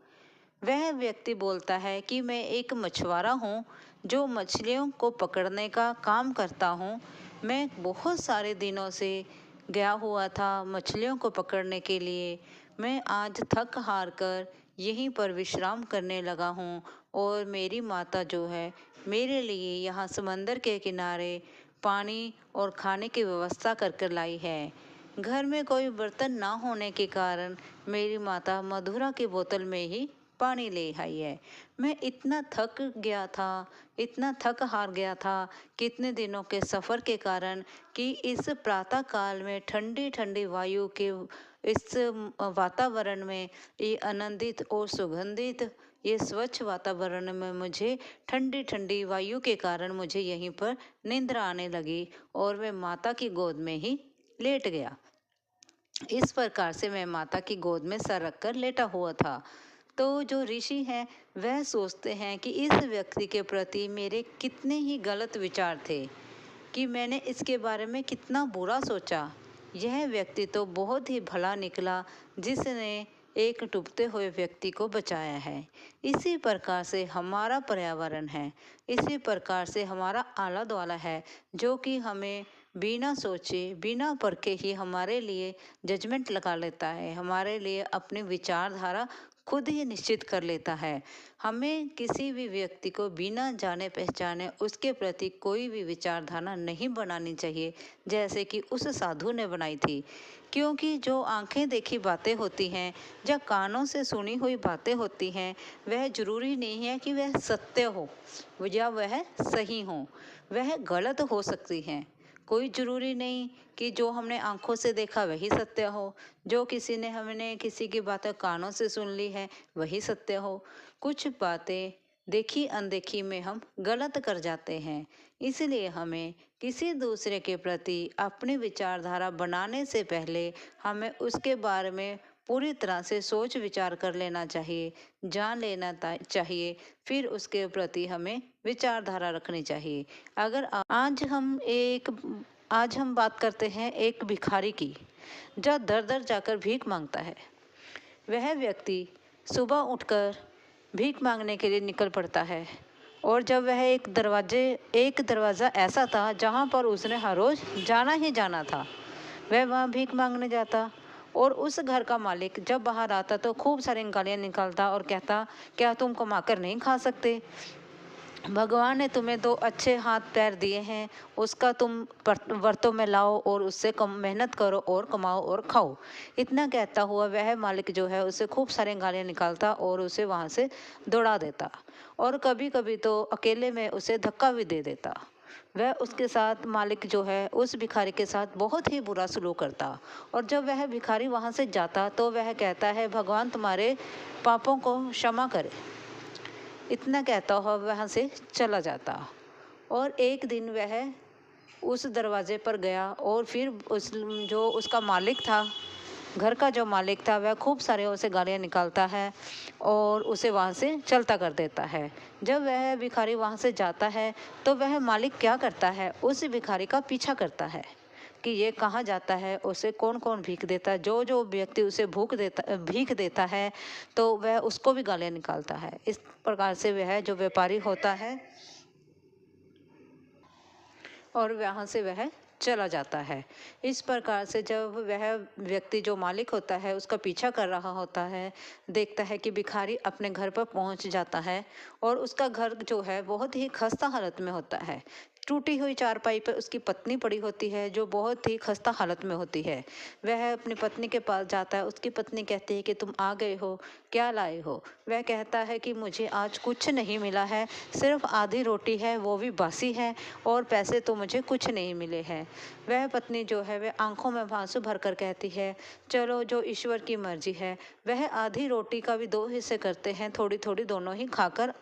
वह व्यक्ति बोलता है कि मैं एक मछुआरा हूँ जो मछलियों को पकड़ने का काम करता हूँ। मैं बहुत सारे दिनों से गया हुआ था मछलियों को पकड़ने के लिए। मैं आज थक हार कर यहीं पर विश्राम करने लगा हूँ, और मेरी माता जो है मेरे लिए यहाँ समंदर के किनारे पानी और खाने की व्यवस्था कर कर लाई है। घर में कोई बर्तन ना होने के कारण मेरी माता मधुरा की बोतल में ही पानी ले आई है। मैं इतना थक गया था, इतना थक हार गया था कितने दिनों के सफ़र के कारण, कि इस प्रातः काल में ठंडी ठंडी वायु के इस वातावरण में, ये आनंदित और सुगंधित ये स्वच्छ वातावरण में मुझे ठंडी ठंडी वायु के कारण मुझे यहीं पर नींद आने लगी, और मैं माता की गोद में ही लेट गया। इस प्रकार से मैं माता की गोद में सर रखकर लेटा हुआ था। तो जो ऋषि हैं वह सोचते हैं कि इस व्यक्ति के प्रति मेरे कितने ही गलत विचार थे, कि मैंने इसके बारे में कितना बुरा सोचा। यह व्यक्ति तो बहुत ही भला निकला जिसने एक डूबते हुए व्यक्ति को बचाया है। इसी प्रकार से हमारा पर्यावरण है, इसी प्रकार से हमारा आला दुआला है, जो कि हमें बिना सोचे बिना परखे ही हमारे लिए जजमेंट लगा लेता है, हमारे लिए अपनी विचारधारा खुद ही निश्चित कर लेता है। हमें किसी भी व्यक्ति को बिना जाने पहचाने उसके प्रति कोई भी विचारधारा नहीं बनानी चाहिए, जैसे कि उस साधु ने बनाई थी। क्योंकि जो आंखें देखी बातें होती हैं या कानों से सुनी हुई बातें होती हैं, वह जरूरी नहीं है कि वह सत्य हो या वह सही हो, वह गलत हो सकती हैं। कोई जरूरी नहीं कि जो हमने आंखों से देखा वही सत्य हो, जो हमने किसी की बातें कानों से सुन ली है वही सत्य हो। कुछ बातें देखी अनदेखी में हम गलत कर जाते हैं। इसलिए हमें किसी दूसरे के प्रति अपनी विचारधारा बनाने से पहले हमें उसके बारे में पूरी तरह से सोच विचार कर लेना चाहिए, जान लेना चाहिए, फिर उसके प्रति हमें विचारधारा रखनी चाहिए। आज हम बात करते हैं एक भिखारी की, जो दर दर जाकर भीख मांगता है। वह व्यक्ति सुबह उठकर भीख मांगने के लिए निकल पड़ता है, और जब वह एक दरवाज़ा ऐसा था जहाँ पर उसने हर रोज़ जाना ही जाना था, वह वहाँ भीख मांगने जाता। और उस घर का मालिक जब बाहर आता तो खूब सारी गालियाँ निकालता और कहता, क्या तुम कमा कर नहीं खा सकते? भगवान ने तुम्हें दो अच्छे हाथ पैर दिए हैं, उसका तुम वर्तों में लाओ और उससे कम मेहनत करो और कमाओ और खाओ। इतना कहता हुआ वह मालिक जो है उसे खूब सारे गालियाँ निकालता और उसे वहाँ से दौड़ा देता, और कभी कभी तो अकेले में उसे धक्का भी दे देता। वह उसके साथ मालिक जो है उस भिखारी के साथ बहुत ही बुरा सलूक करता। और जब वह भिखारी वहाँ से जाता तो वह कहता है, भगवान तुम्हारे पापों को क्षमा करे। इतना कहता हुआ वहाँ से चला जाता। और एक दिन वह उस दरवाजे पर गया और फिर उसका मालिक था, घर का जो मालिक था, वह खूब सारे उसे गालियाँ निकालता है और उसे वहाँ से चलता कर देता है। जब वह भिखारी वहाँ से जाता है तो वह मालिक क्या करता है, उस भिखारी का पीछा करता है कि ये कहाँ जाता है, उसे कौन कौन भीख देता है। जो जो व्यक्ति उसे भीख देता है तो वह उसको भी गालियाँ निकालता है। इस प्रकार से वह जो व्यापारी होता है और वहाँ से वह चला जाता है। इस प्रकार से जब वह व्यक्ति जो मालिक होता है उसका पीछा कर रहा होता है, देखता है कि भिखारी अपने घर पर पहुंच जाता है और उसका घर जो है बहुत ही खस्ता हालत में होता है। टूटी हुई चारपाई पर उसकी पत्नी पड़ी होती है, जो बहुत ही खस्ता हालत में होती है। वह अपनी पत्नी के पास जाता है। उसकी पत्नी कहती है कि तुम आ गए हो, क्या लाए हो? वह कहता है कि मुझे आज कुछ नहीं मिला है, सिर्फ आधी रोटी है, वो भी बासी है, और पैसे तो मुझे कुछ नहीं मिले हैं। वह पत्नी जो है वह आंखों में आंसू भरकर कहती है, चलो जो ईश्वर की मर्जी है। वह आधी रोटी का भी 2 हिस्से करते हैं, थोड़ी थोड़ी दोनों ही खाकर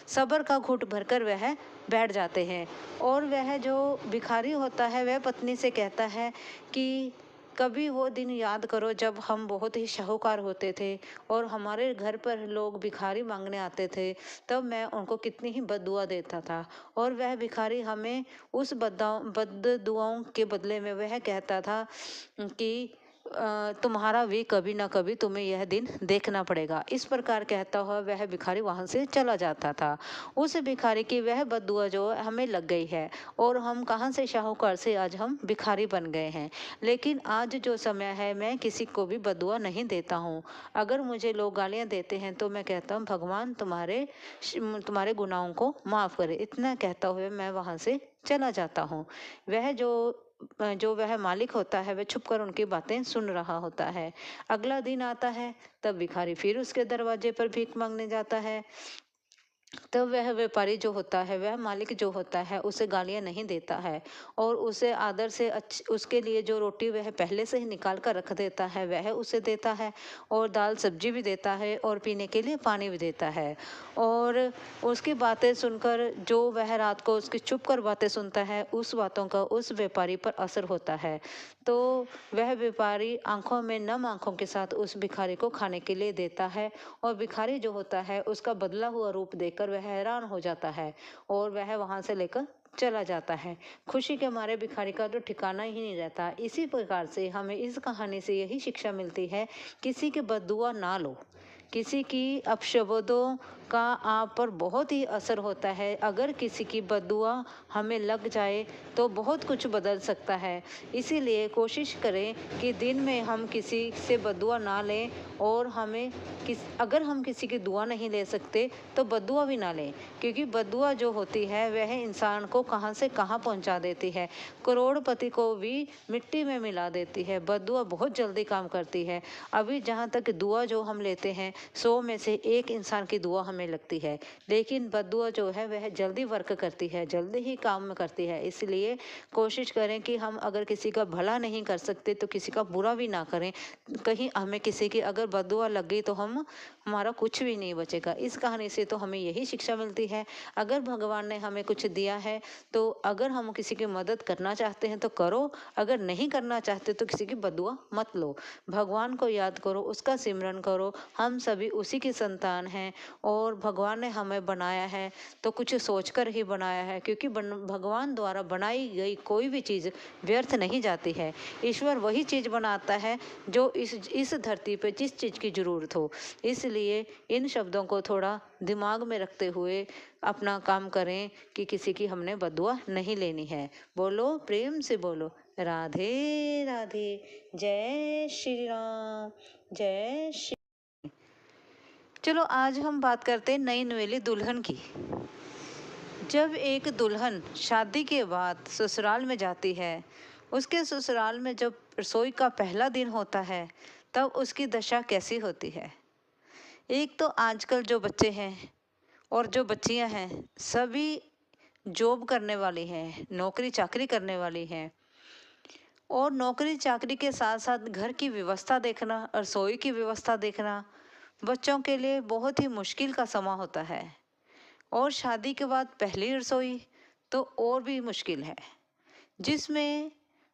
सब्र का घूंट भरकर वह बैठ जाते हैं। और वह जो भिखारी होता है वह पत्नी से कहता है कि कभी वो दिन याद करो जब हम बहुत ही शाहूकार होते थे और हमारे घर पर लोग भिखारी मांगने आते थे, तब मैं उनको कितनी ही बद्दुआ देता था। और वह भिखारी हमें उस बद्दुआओं के बदले में वह कहता था कि तुम्हारा भी कभी ना कभी तुम्हें यह दिन देखना पड़ेगा। इस प्रकार कहता हुआ वह भिखारी वहाँ से चला जाता था। उस भिखारी की वह बद्दुआ जो हमें लग गई है, और हम कहाँ से शाहूकार से आज हम भिखारी बन गए हैं। लेकिन आज जो समय है, मैं किसी को भी बद्दुआ नहीं देता हूँ। अगर मुझे लोग गालियाँ देते हैं तो मैं कहता हूँ, भगवान तुम्हारे गुनाहों को माफ़ करे। इतना कहता हुए मैं वहाँ से चला जाता हूँ। जो वह मालिक होता है वह छुपकर उनकी बातें सुन रहा होता है। अगला दिन आता है, तब भिखारी फिर उसके दरवाजे पर भीख मांगने जाता है। तब वह व्यापारी जो होता है, वह मालिक जो होता है, उसे गालियाँ नहीं देता है और उसे आदर से उसके लिए जो रोटी वह पहले से ही निकाल कर रख देता है वह उसे देता है, और दाल सब्जी भी देता है और पीने के लिए पानी भी देता है। और उसकी बातें सुनकर जो वह रात को उसकी चुप कर बातें सुनता है, उस बातों का उस व्यापारी पर असर होता है। तो वह व्यापारी आंखों में नम आंखों के साथ उस भिखारी को खाने के लिए देता है, और भिखारी जो होता है उसका बदला हुआ रूप देखकर वह हैरान हो जाता है और वह वहां से लेकर चला जाता है। खुशी के मारे भिखारी का तो ठिकाना ही नहीं रहता। इसी प्रकार से हमें इस कहानी से यही शिक्षा मिलती है, किसी की बद्दुआ ना लो। किसी की अपशब्दों का आप पर बहुत ही असर होता है। अगर किसी की बद्दुआ हमें लग जाए तो बहुत कुछ बदल सकता है। इसीलिए कोशिश करें कि दिन में हम किसी से बद्दुआ ना लें, और हमें अगर हम किसी की दुआ नहीं ले सकते तो बद्दुआ भी ना लें, क्योंकि बद्दुआ जो होती है वह इंसान को कहां से कहां पहुंचा देती है। करोड़पति को भी मिट्टी में मिला देती है। बद्दुआ बहुत जल्दी काम करती है। अभी जहां तक दुआ जो हम लेते हैं 100 में से 1 इंसान की दुआ हमें लगती है, लेकिन बद्दुआ जो है वह जल्दी वर्क करती है, जल्दी ही काम करती है। इसलिए कोशिश करें कि हम अगर किसी का भला नहीं कर सकते तो किसी का बुरा भी ना करें। कहीं हमें किसी की अगर बद्दुआ लग गई तो हमारा कुछ भी नहीं बचेगा। इस कहानी से तो हमें यही शिक्षा मिलती है, अगर भगवान ने हमें कुछ दिया है तो अगर हम किसी की मदद करना चाहते हैं तो करो, अगर नहीं करना चाहते तो किसी की बद्दुआ मत लो। भगवान को याद करो, उसका सिमरन करो। हम सभी उसी की संतान हैं, और भगवान ने हमें बनाया है तो कुछ सोचकर ही बनाया है, क्योंकि भगवान द्वारा बनाई गई कोई भी चीज़ व्यर्थ नहीं जाती है। ईश्वर वही चीज़ बनाता है जो इस धरती पे जिस चीज़ की ज़रूरत हो। इसलिए इन शब्दों को थोड़ा दिमाग में रखते हुए अपना काम करें कि किसी की हमने बद्दुआ नहीं लेनी है। बोलो, प्रेम से बोलो, राधे राधे। जय श्री राम, जय श्री। चलो आज हम बात करते हैं नई नवेली दुल्हन की। जब एक दुल्हन शादी के बाद ससुराल में जाती है, उसके ससुराल में जब रसोई का पहला दिन होता है तब उसकी दशा कैसी होती है। एक तो आजकल जो बच्चे हैं और जो बच्चियां हैं सभी जॉब करने वाली हैं, नौकरी चाकरी करने वाली हैं, और नौकरी चाकरी के साथ साथ घर की व्यवस्था देखना, रसोई की व्यवस्था देखना बच्चों के लिए बहुत ही मुश्किल का समय होता है। और शादी के बाद पहली रसोई तो और भी मुश्किल है, जिसमें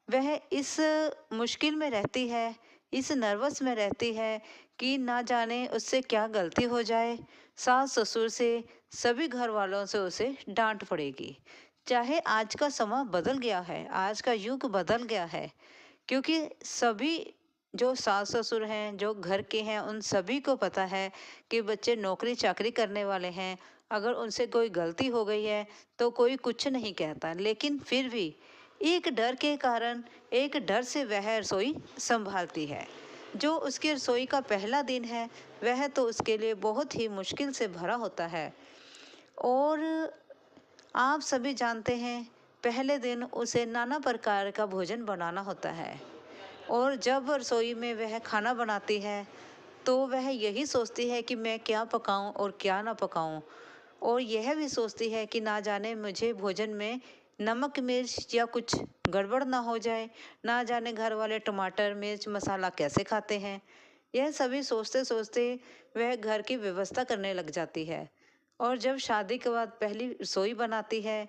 वह इस मुश्किल में रहती है, इस नर्वस में रहती है कि ना जाने उससे क्या गलती हो जाए। सास ससुर से, सभी घर वालों से उसे डांट पड़ेगी। चाहे आज का समय बदल गया है, आज का युग बदल गया है, क्योंकि सभी जो सास ससुर हैं, जो घर के हैं, उन सभी को पता है कि बच्चे नौकरी चाकरी करने वाले हैं। अगर उनसे कोई गलती हो गई है तो कोई कुछ नहीं कहता, लेकिन फिर भी एक डर के कारण, एक डर से वह रसोई संभालती है। जो उसकी रसोई का पहला दिन है वह तो उसके लिए बहुत ही मुश्किल से भरा होता है। और आप सभी जानते हैं पहले दिन उसे नाना प्रकार का भोजन बनाना होता है, और जब रसोई में वह खाना बनाती है तो वह यही सोचती है कि मैं क्या पकाऊं और क्या ना पकाऊं, और यह भी सोचती है कि ना जाने मुझे भोजन में नमक मिर्च या कुछ गड़बड़ ना हो जाए, ना जाने घर वाले टमाटर मिर्च मसाला कैसे खाते हैं। यह सभी सोचते सोचते वह घर की व्यवस्था करने लग जाती है। और जब शादी के बाद पहली रसोई बनाती है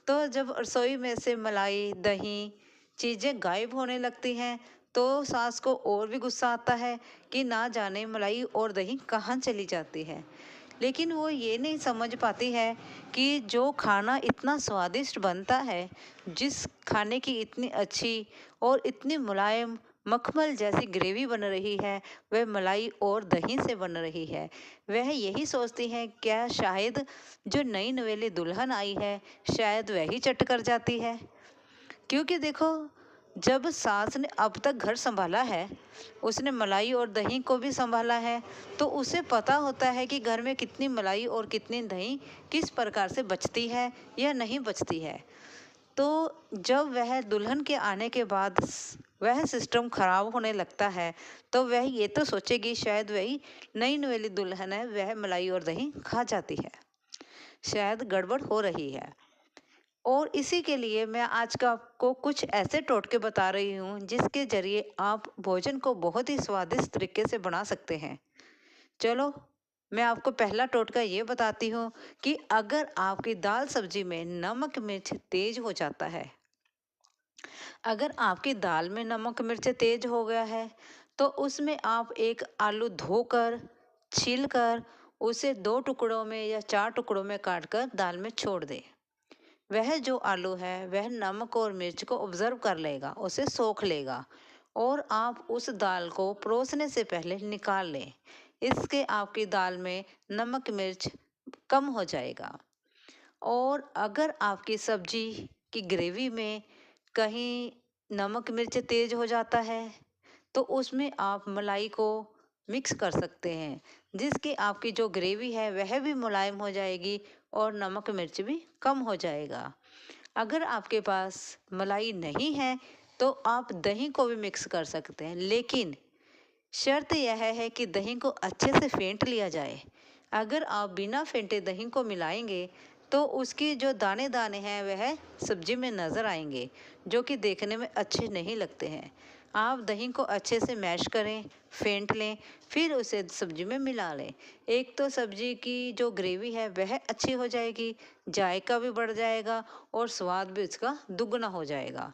तो जब रसोई में से मलाई दही चीज़ें गायब होने लगती हैं तो सास को और भी गुस्सा आता है कि ना जाने मलाई और दही कहाँ चली जाती है। लेकिन वो ये नहीं समझ पाती है कि जो खाना इतना स्वादिष्ट बनता है, जिस खाने की इतनी अच्छी और इतनी मुलायम मखमल जैसी ग्रेवी बन रही है, वह मलाई और दही से बन रही है। वह यही सोचती है क्या शायद जो नई नवेली दुल्हन आई है शायद वही चट कर जाती है। क्योंकि देखो, जब सास ने अब तक घर संभाला है, उसने मलाई और दही को भी संभाला है, तो उसे पता होता है कि घर में कितनी मलाई और कितनी दही किस प्रकार से बचती है या नहीं बचती है। तो जब वह दुल्हन के आने के बाद वह सिस्टम खराब होने लगता है तो वह ये तो सोचेगी शायद वही नई नवेली दुल्हन है, वह मलाई और दही खा जाती है, शायद गड़बड़ हो रही है। और इसी के लिए मैं आज का आपको कुछ ऐसे टोटके बता रही हूँ जिसके जरिए आप भोजन को बहुत ही स्वादिष्ट तरीके से बना सकते हैं। चलो, मैं आपको पहला टोटका ये बताती हूँ कि अगर आपकी दाल सब्जी में नमक मिर्च तेज हो जाता है, अगर आपकी दाल में नमक मिर्च तेज हो गया है तो उसमें आप एक आलू धोकर छीलकर उसे 2 टुकड़ों में या 4 टुकड़ों में काटकर दाल में छोड़ दें। वह जो आलू है वह नमक और मिर्च को ऑब्जर्व कर लेगा, उसे सोख लेगा, और आप उस दाल को परोसने से पहले निकाल लें। इसके आपकी दाल में नमक मिर्च कम हो जाएगा। और अगर आपकी सब्जी की ग्रेवी में कहीं नमक मिर्च तेज हो जाता है तो उसमें आप मलाई को मिक्स कर सकते हैं, जिसकी आपकी जो ग्रेवी है वह भी मुलायम हो जाएगी और नमक मिर्च भी कम हो जाएगा। अगर आपके पास मलाई नहीं है तो आप दही को भी मिक्स कर सकते हैं, लेकिन शर्त यह है कि दही को अच्छे से फेंट लिया जाए। अगर आप बिना फेंटे दही को मिलाएंगे तो उसकी जो दाने दाने हैं वह सब्जी में नज़र आएंगे, जो कि देखने में अच्छे नहीं लगते हैं। आप दही को अच्छे से मैश करें, फेंट लें, फिर उसे सब्जी में मिला लें। एक तो सब्जी की जो ग्रेवी है वह अच्छी हो जाएगी, जायका भी बढ़ जाएगा और स्वाद भी उसका दुगना हो जाएगा।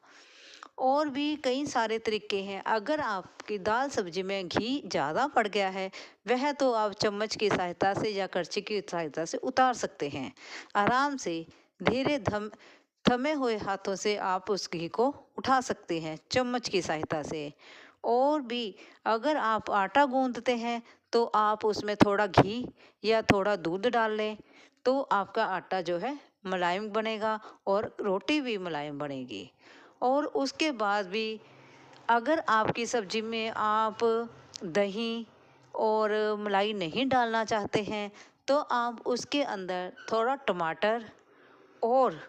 और भी कई सारे तरीके हैं। अगर आपकी दाल सब्जी में घी ज़्यादा पड़ गया है, वह तो आप चम्मच की सहायता से या करछी की सहायता से उतार सकते हैं। आराम से धीरे थमे हुए हाथों से आप उस घी को उठा सकते हैं चम्मच की सहायता से। और भी अगर आप आटा गूंदते हैं तो आप उसमें थोड़ा घी या थोड़ा दूध डाल लें, तो आपका आटा जो है मुलायम बनेगा और रोटी भी मुलायम बनेगी। और उसके बाद भी अगर आपकी सब्जी में आप दही और मलाई नहीं डालना चाहते हैं तो आप उसके अंदर थोड़ा टमाटर और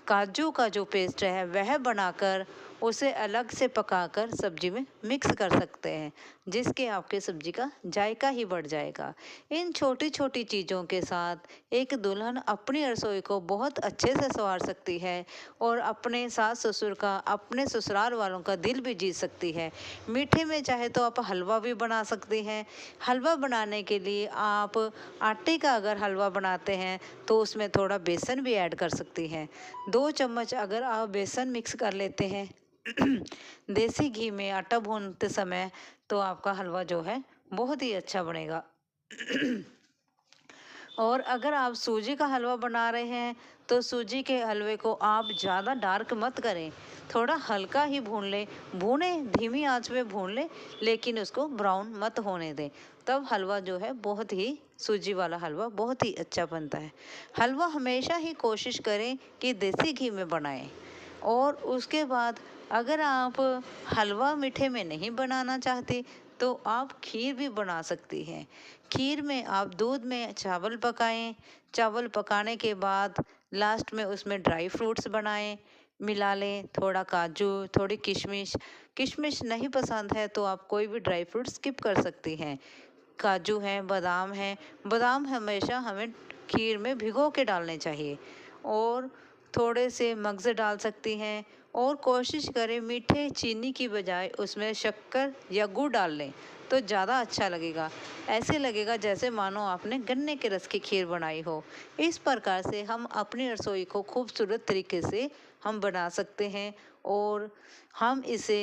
काजू का जो पेस्ट है वह बनाकर उसे अलग से पकाकर सब्जी में मिक्स कर सकते हैं, जिसके आपके सब्जी का जायका ही बढ़ जाएगा। इन छोटी छोटी चीज़ों के साथ एक दुल्हन अपनी रसोई को बहुत अच्छे से संवार सकती है और अपने सास ससुर का, अपने ससुराल वालों का दिल भी जीत सकती है। मीठे में चाहे तो आप हलवा भी बना सकती हैं। हलवा बनाने के लिए आप आटे का अगर हलवा बनाते हैं तो उसमें थोड़ा बेसन भी ऐड कर सकती हैं। 2 चम्मच अगर आप बेसन मिक्स कर लेते हैं देसी घी में आटा भूनते समय, तो आपका हलवा जो है बहुत ही अच्छा बनेगा। और अगर आप सूजी का हलवा बना रहे हैं तो सूजी के हलवे को आप ज़्यादा डार्क मत करें, थोड़ा हल्का ही भून लें। भूने धीमी आंच में भून लें, लेकिन उसको ब्राउन मत होने दें, तब हलवा जो है बहुत ही सूजी वाला हलवा बहुत ही अच्छा बनता है। हलवा हमेशा ही कोशिश करें कि देसी घी में बनाएं। और उसके बाद अगर आप हलवा मीठे में नहीं बनाना चाहते तो आप खीर भी बना सकती हैं। खीर में आप दूध में चावल पकाएं, चावल पकाने के बाद लास्ट में उसमें ड्राई फ्रूट्स बनाएं, मिला लें, थोड़ा काजू, थोड़ी किशमिश। किशमिश नहीं पसंद है तो आप कोई भी ड्राई फ्रूट स्किप कर सकती हैं। काजू हैं, बादाम हैं, बादाम हमेशा हमें खीर में भिगो के डालने चाहिए। और थोड़े से मगज़ डाल सकती हैं। और कोशिश करें मीठे चीनी की बजाय उसमें शक्कर या गुड़ डाल लें तो ज़्यादा अच्छा लगेगा। ऐसे लगेगा जैसे मानो आपने गन्ने के रस की खीर बनाई हो। इस प्रकार से हम अपनी रसोई को खूबसूरत तरीके से हम बना सकते हैं। और हम इसे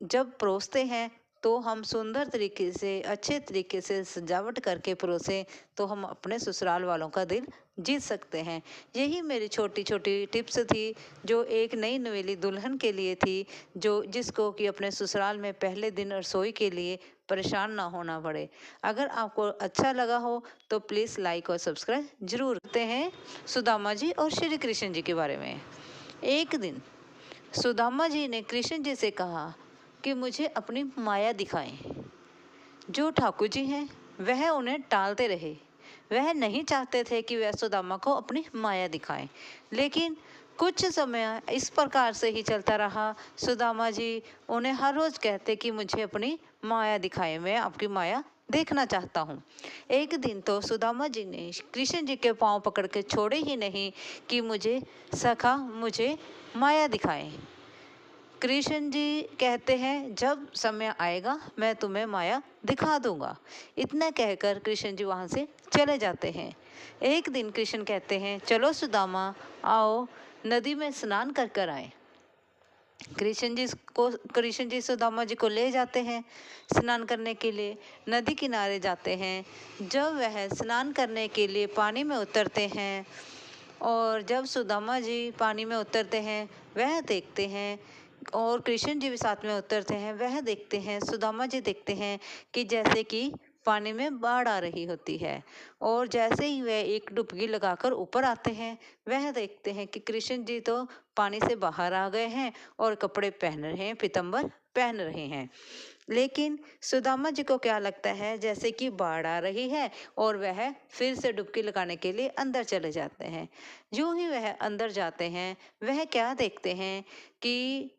जब परोसते हैं तो हम सुंदर तरीके से, अच्छे तरीके से सजावट करके परोसें तो हम अपने ससुराल वालों का दिल जीत सकते हैं। यही मेरी छोटी छोटी टिप्स थी जो एक नई नवेली दुल्हन के लिए थी, जो जिसको कि अपने ससुराल में पहले दिन रसोई के लिए परेशान ना होना पड़े। अगर आपको अच्छा लगा हो तो प्लीज़ लाइक और सब्सक्राइब जरूर करते हैं। सुदामा जी और श्री कृष्ण जी के बारे में। एक दिन सुदामा जी ने कृष्ण जी से कहा कि मुझे अपनी माया दिखाएं। जो ठाकुर जी हैं वह उन्हें टालते रहे। वह नहीं चाहते थे कि वह सुदामा को अपनी माया दिखाएं। लेकिन कुछ समय इस प्रकार से ही चलता रहा। सुदामा जी उन्हें हर रोज़ कहते कि मुझे अपनी माया दिखाएं, मैं आपकी माया देखना चाहता हूँ। एक दिन तो सुदामा जी ने कृष्ण जी के पांव पकड़ के छोड़े ही नहीं कि मुझे सखा, मुझे माया दिखाएं। कृष्ण जी कहते हैं जब समय आएगा मैं तुम्हें माया दिखा दूंगा। इतना कहकर कृष्ण जी वहाँ से चले जाते हैं। एक दिन कृष्ण कहते हैं चलो सुदामा, आओ नदी में स्नान कर कर आए। कृष्ण जी सुदामा जी को ले जाते हैं स्नान करने के लिए। नदी किनारे जाते हैं। जब वह स्नान करने के लिए पानी में उतरते हैं और जब सुदामा जी पानी में उतरते हैं वह देखते हैं, और कृष्ण जी भी साथ में उतरते हैं, वह देखते हैं, सुदामा जी देखते हैं कि जैसे कि पानी में बाढ़ आ रही होती है। और जैसे ही वह एक डुबकी लगाकर ऊपर आते हैं, वह देखते हैं कि कृष्ण जी तो पानी से बाहर आ गए हैं और कपड़े पहन रहे हैं, पीताम्बर पहन रहे हैं। लेकिन सुदामा जी को क्या लगता है जैसे कि बाढ़ आ रही है, और वह फिर से डुबकी लगाने के लिए अंदर चले जाते हैं। जो ही वह अंदर जाते हैं, वह क्या देखते हैं कि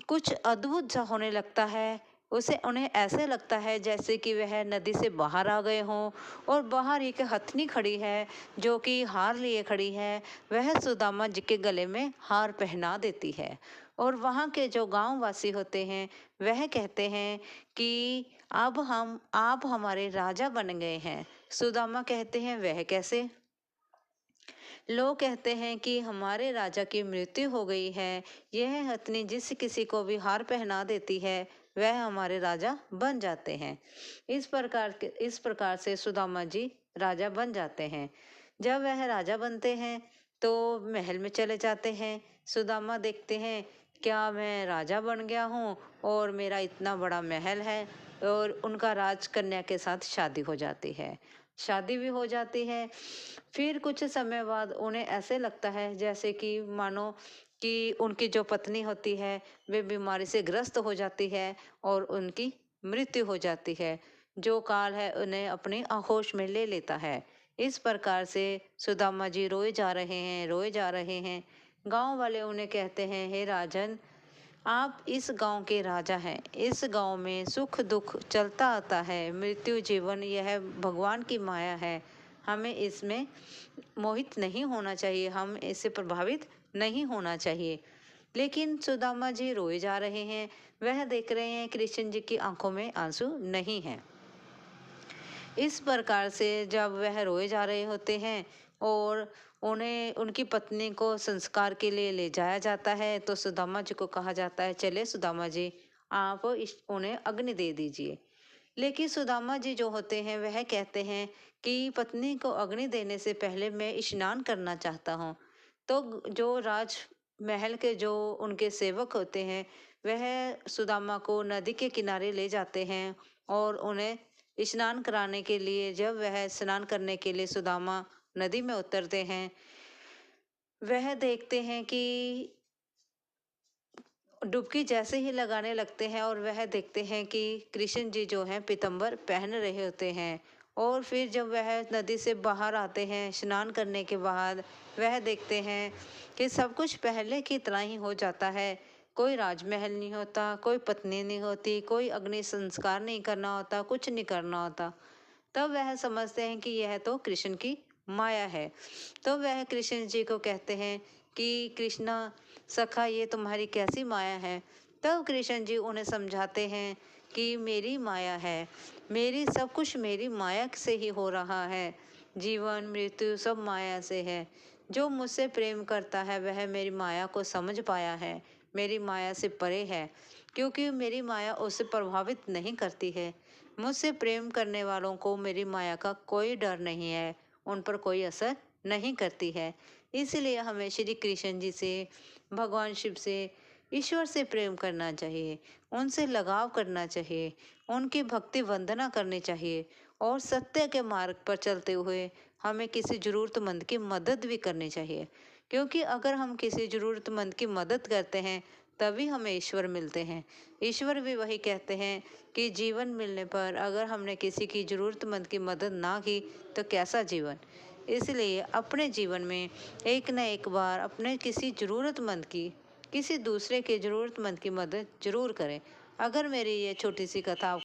कुछ अद्भुत सा होने लगता है। उसे उन्हें ऐसे लगता है जैसे कि वह नदी से बाहर आ गए हों, और बाहर एक हथनी खड़ी है जो कि हार लिए खड़ी है। वह सुदामा जी के गले में हार पहना देती है। और वहाँ के जो गांव वासी होते हैं, वह कहते हैं कि अब हम आप हमारे राजा बन गए हैं। सुदामा कहते हैं वह कैसे? लोग कहते हैं कि हमारे राजा की मृत्यु हो गई है। यह हथनी जिस किसी को भी हार पहना देती है, वह हमारे राजा बन जाते हैं। इस प्रकार से सुदामा जी राजा बन जाते हैं। जब वह राजा बनते हैं तो महल में चले जाते हैं। सुदामा देखते हैं, क्या मैं राजा बन गया हूँ और मेरा इतना बड़ा महल है। और उनका राजकन्या के साथ शादी हो जाती है। शादी भी हो जाती है। फिर कुछ समय बाद उन्हें ऐसे लगता है जैसे कि मानो कि उनकी जो पत्नी होती है, वे बीमारी से ग्रस्त हो जाती है और उनकी मृत्यु हो जाती है। जो काल है उन्हें अपनी आहोश में ले लेता है। इस प्रकार से सुदामा जी रोए जा रहे हैं, रोए जा रहे हैं। गांव वाले उन्हें कहते हैं, हे राजन, आप इस गांव के राजा हैं। इस गांव में सुख दुख चलता आता है, मृत्यु जीवन यह भगवान की माया है। हमें इसमें मोहित नहीं होना चाहिए, हम इससे प्रभावित नहीं होना चाहिए। लेकिन सुदामा जी रोए जा रहे हैं। वह देख रहे हैं कृष्ण जी की आंखों में आंसू नहीं है। इस प्रकार से जब वह रोए जा रहे होते हैं और उन्हें उनकी पत्नी को संस्कार के लिए ले जाया जाता है, तो सुदामा जी को कहा जाता है, चले सुदामा जी, आप उन्हें अग्नि दे दीजिए। लेकिन सुदामा जी जो होते हैं वह कहते हैं कि पत्नी को अग्नि देने से पहले मैं स्नान करना चाहता हूँ। तो जो राज महल के जो उनके सेवक होते हैं, वह सुदामा को नदी के किनारे ले जाते हैं और उन्हें स्नान कराने के लिए, जब वह स्नान करने के लिए सुदामा नदी में उतरते हैं, वह देखते हैं कि डुबकी जैसे ही लगाने लगते हैं और वह देखते हैं कि कृष्ण जी जो हैं पीताम्बर पहन रहे होते हैं। और फिर जब वह नदी से बाहर आते हैं स्नान करने के बाद, वह देखते हैं कि सब कुछ पहले की तरह ही हो जाता है। कोई राजमहल नहीं होता, कोई पत्नी नहीं होती, कोई अग्नि संस्कार नहीं करना होता, कुछ नहीं करना होता। तब वह समझते हैं कि यह तो कृष्ण की माया है। तो वह कृष्ण जी को कहते हैं कि कृष्णा सखा, ये तुम्हारी कैसी माया है। तब कृष्ण जी उन्हें समझाते हैं कि मेरी माया है, मेरी सब कुछ मेरी माया से ही हो रहा है। जीवन मृत्यु सब माया से है। जो मुझसे प्रेम करता है वह मेरी माया को समझ पाया है, मेरी माया से परे है, क्योंकि मेरी माया उसे प्रभावित नहीं करती है। मुझसे प्रेम करने वालों को मेरी माया का कोई डर नहीं है, उन पर कोई असर नहीं करती है। इसलिए हमें श्री कृष्ण जी से, भगवान शिव से, ईश्वर से प्रेम करना चाहिए, उनसे लगाव करना चाहिए, उनकी भक्ति वंदना करनी चाहिए और सत्य के मार्ग पर चलते हुए हमें किसी ज़रूरतमंद की मदद भी करनी चाहिए। क्योंकि अगर हम किसी ज़रूरतमंद की मदद करते हैं तभी हमें ईश्वर मिलते हैं। ईश्वर भी वही कहते हैं कि जीवन मिलने पर अगर हमने किसी की ज़रूरतमंद की मदद ना की तो कैसा जीवन। इसलिए अपने जीवन में एक न एक बार अपने किसी दूसरे के ज़रूरतमंद की मदद ज़रूर करें। अगर मेरी ये छोटी सी कथा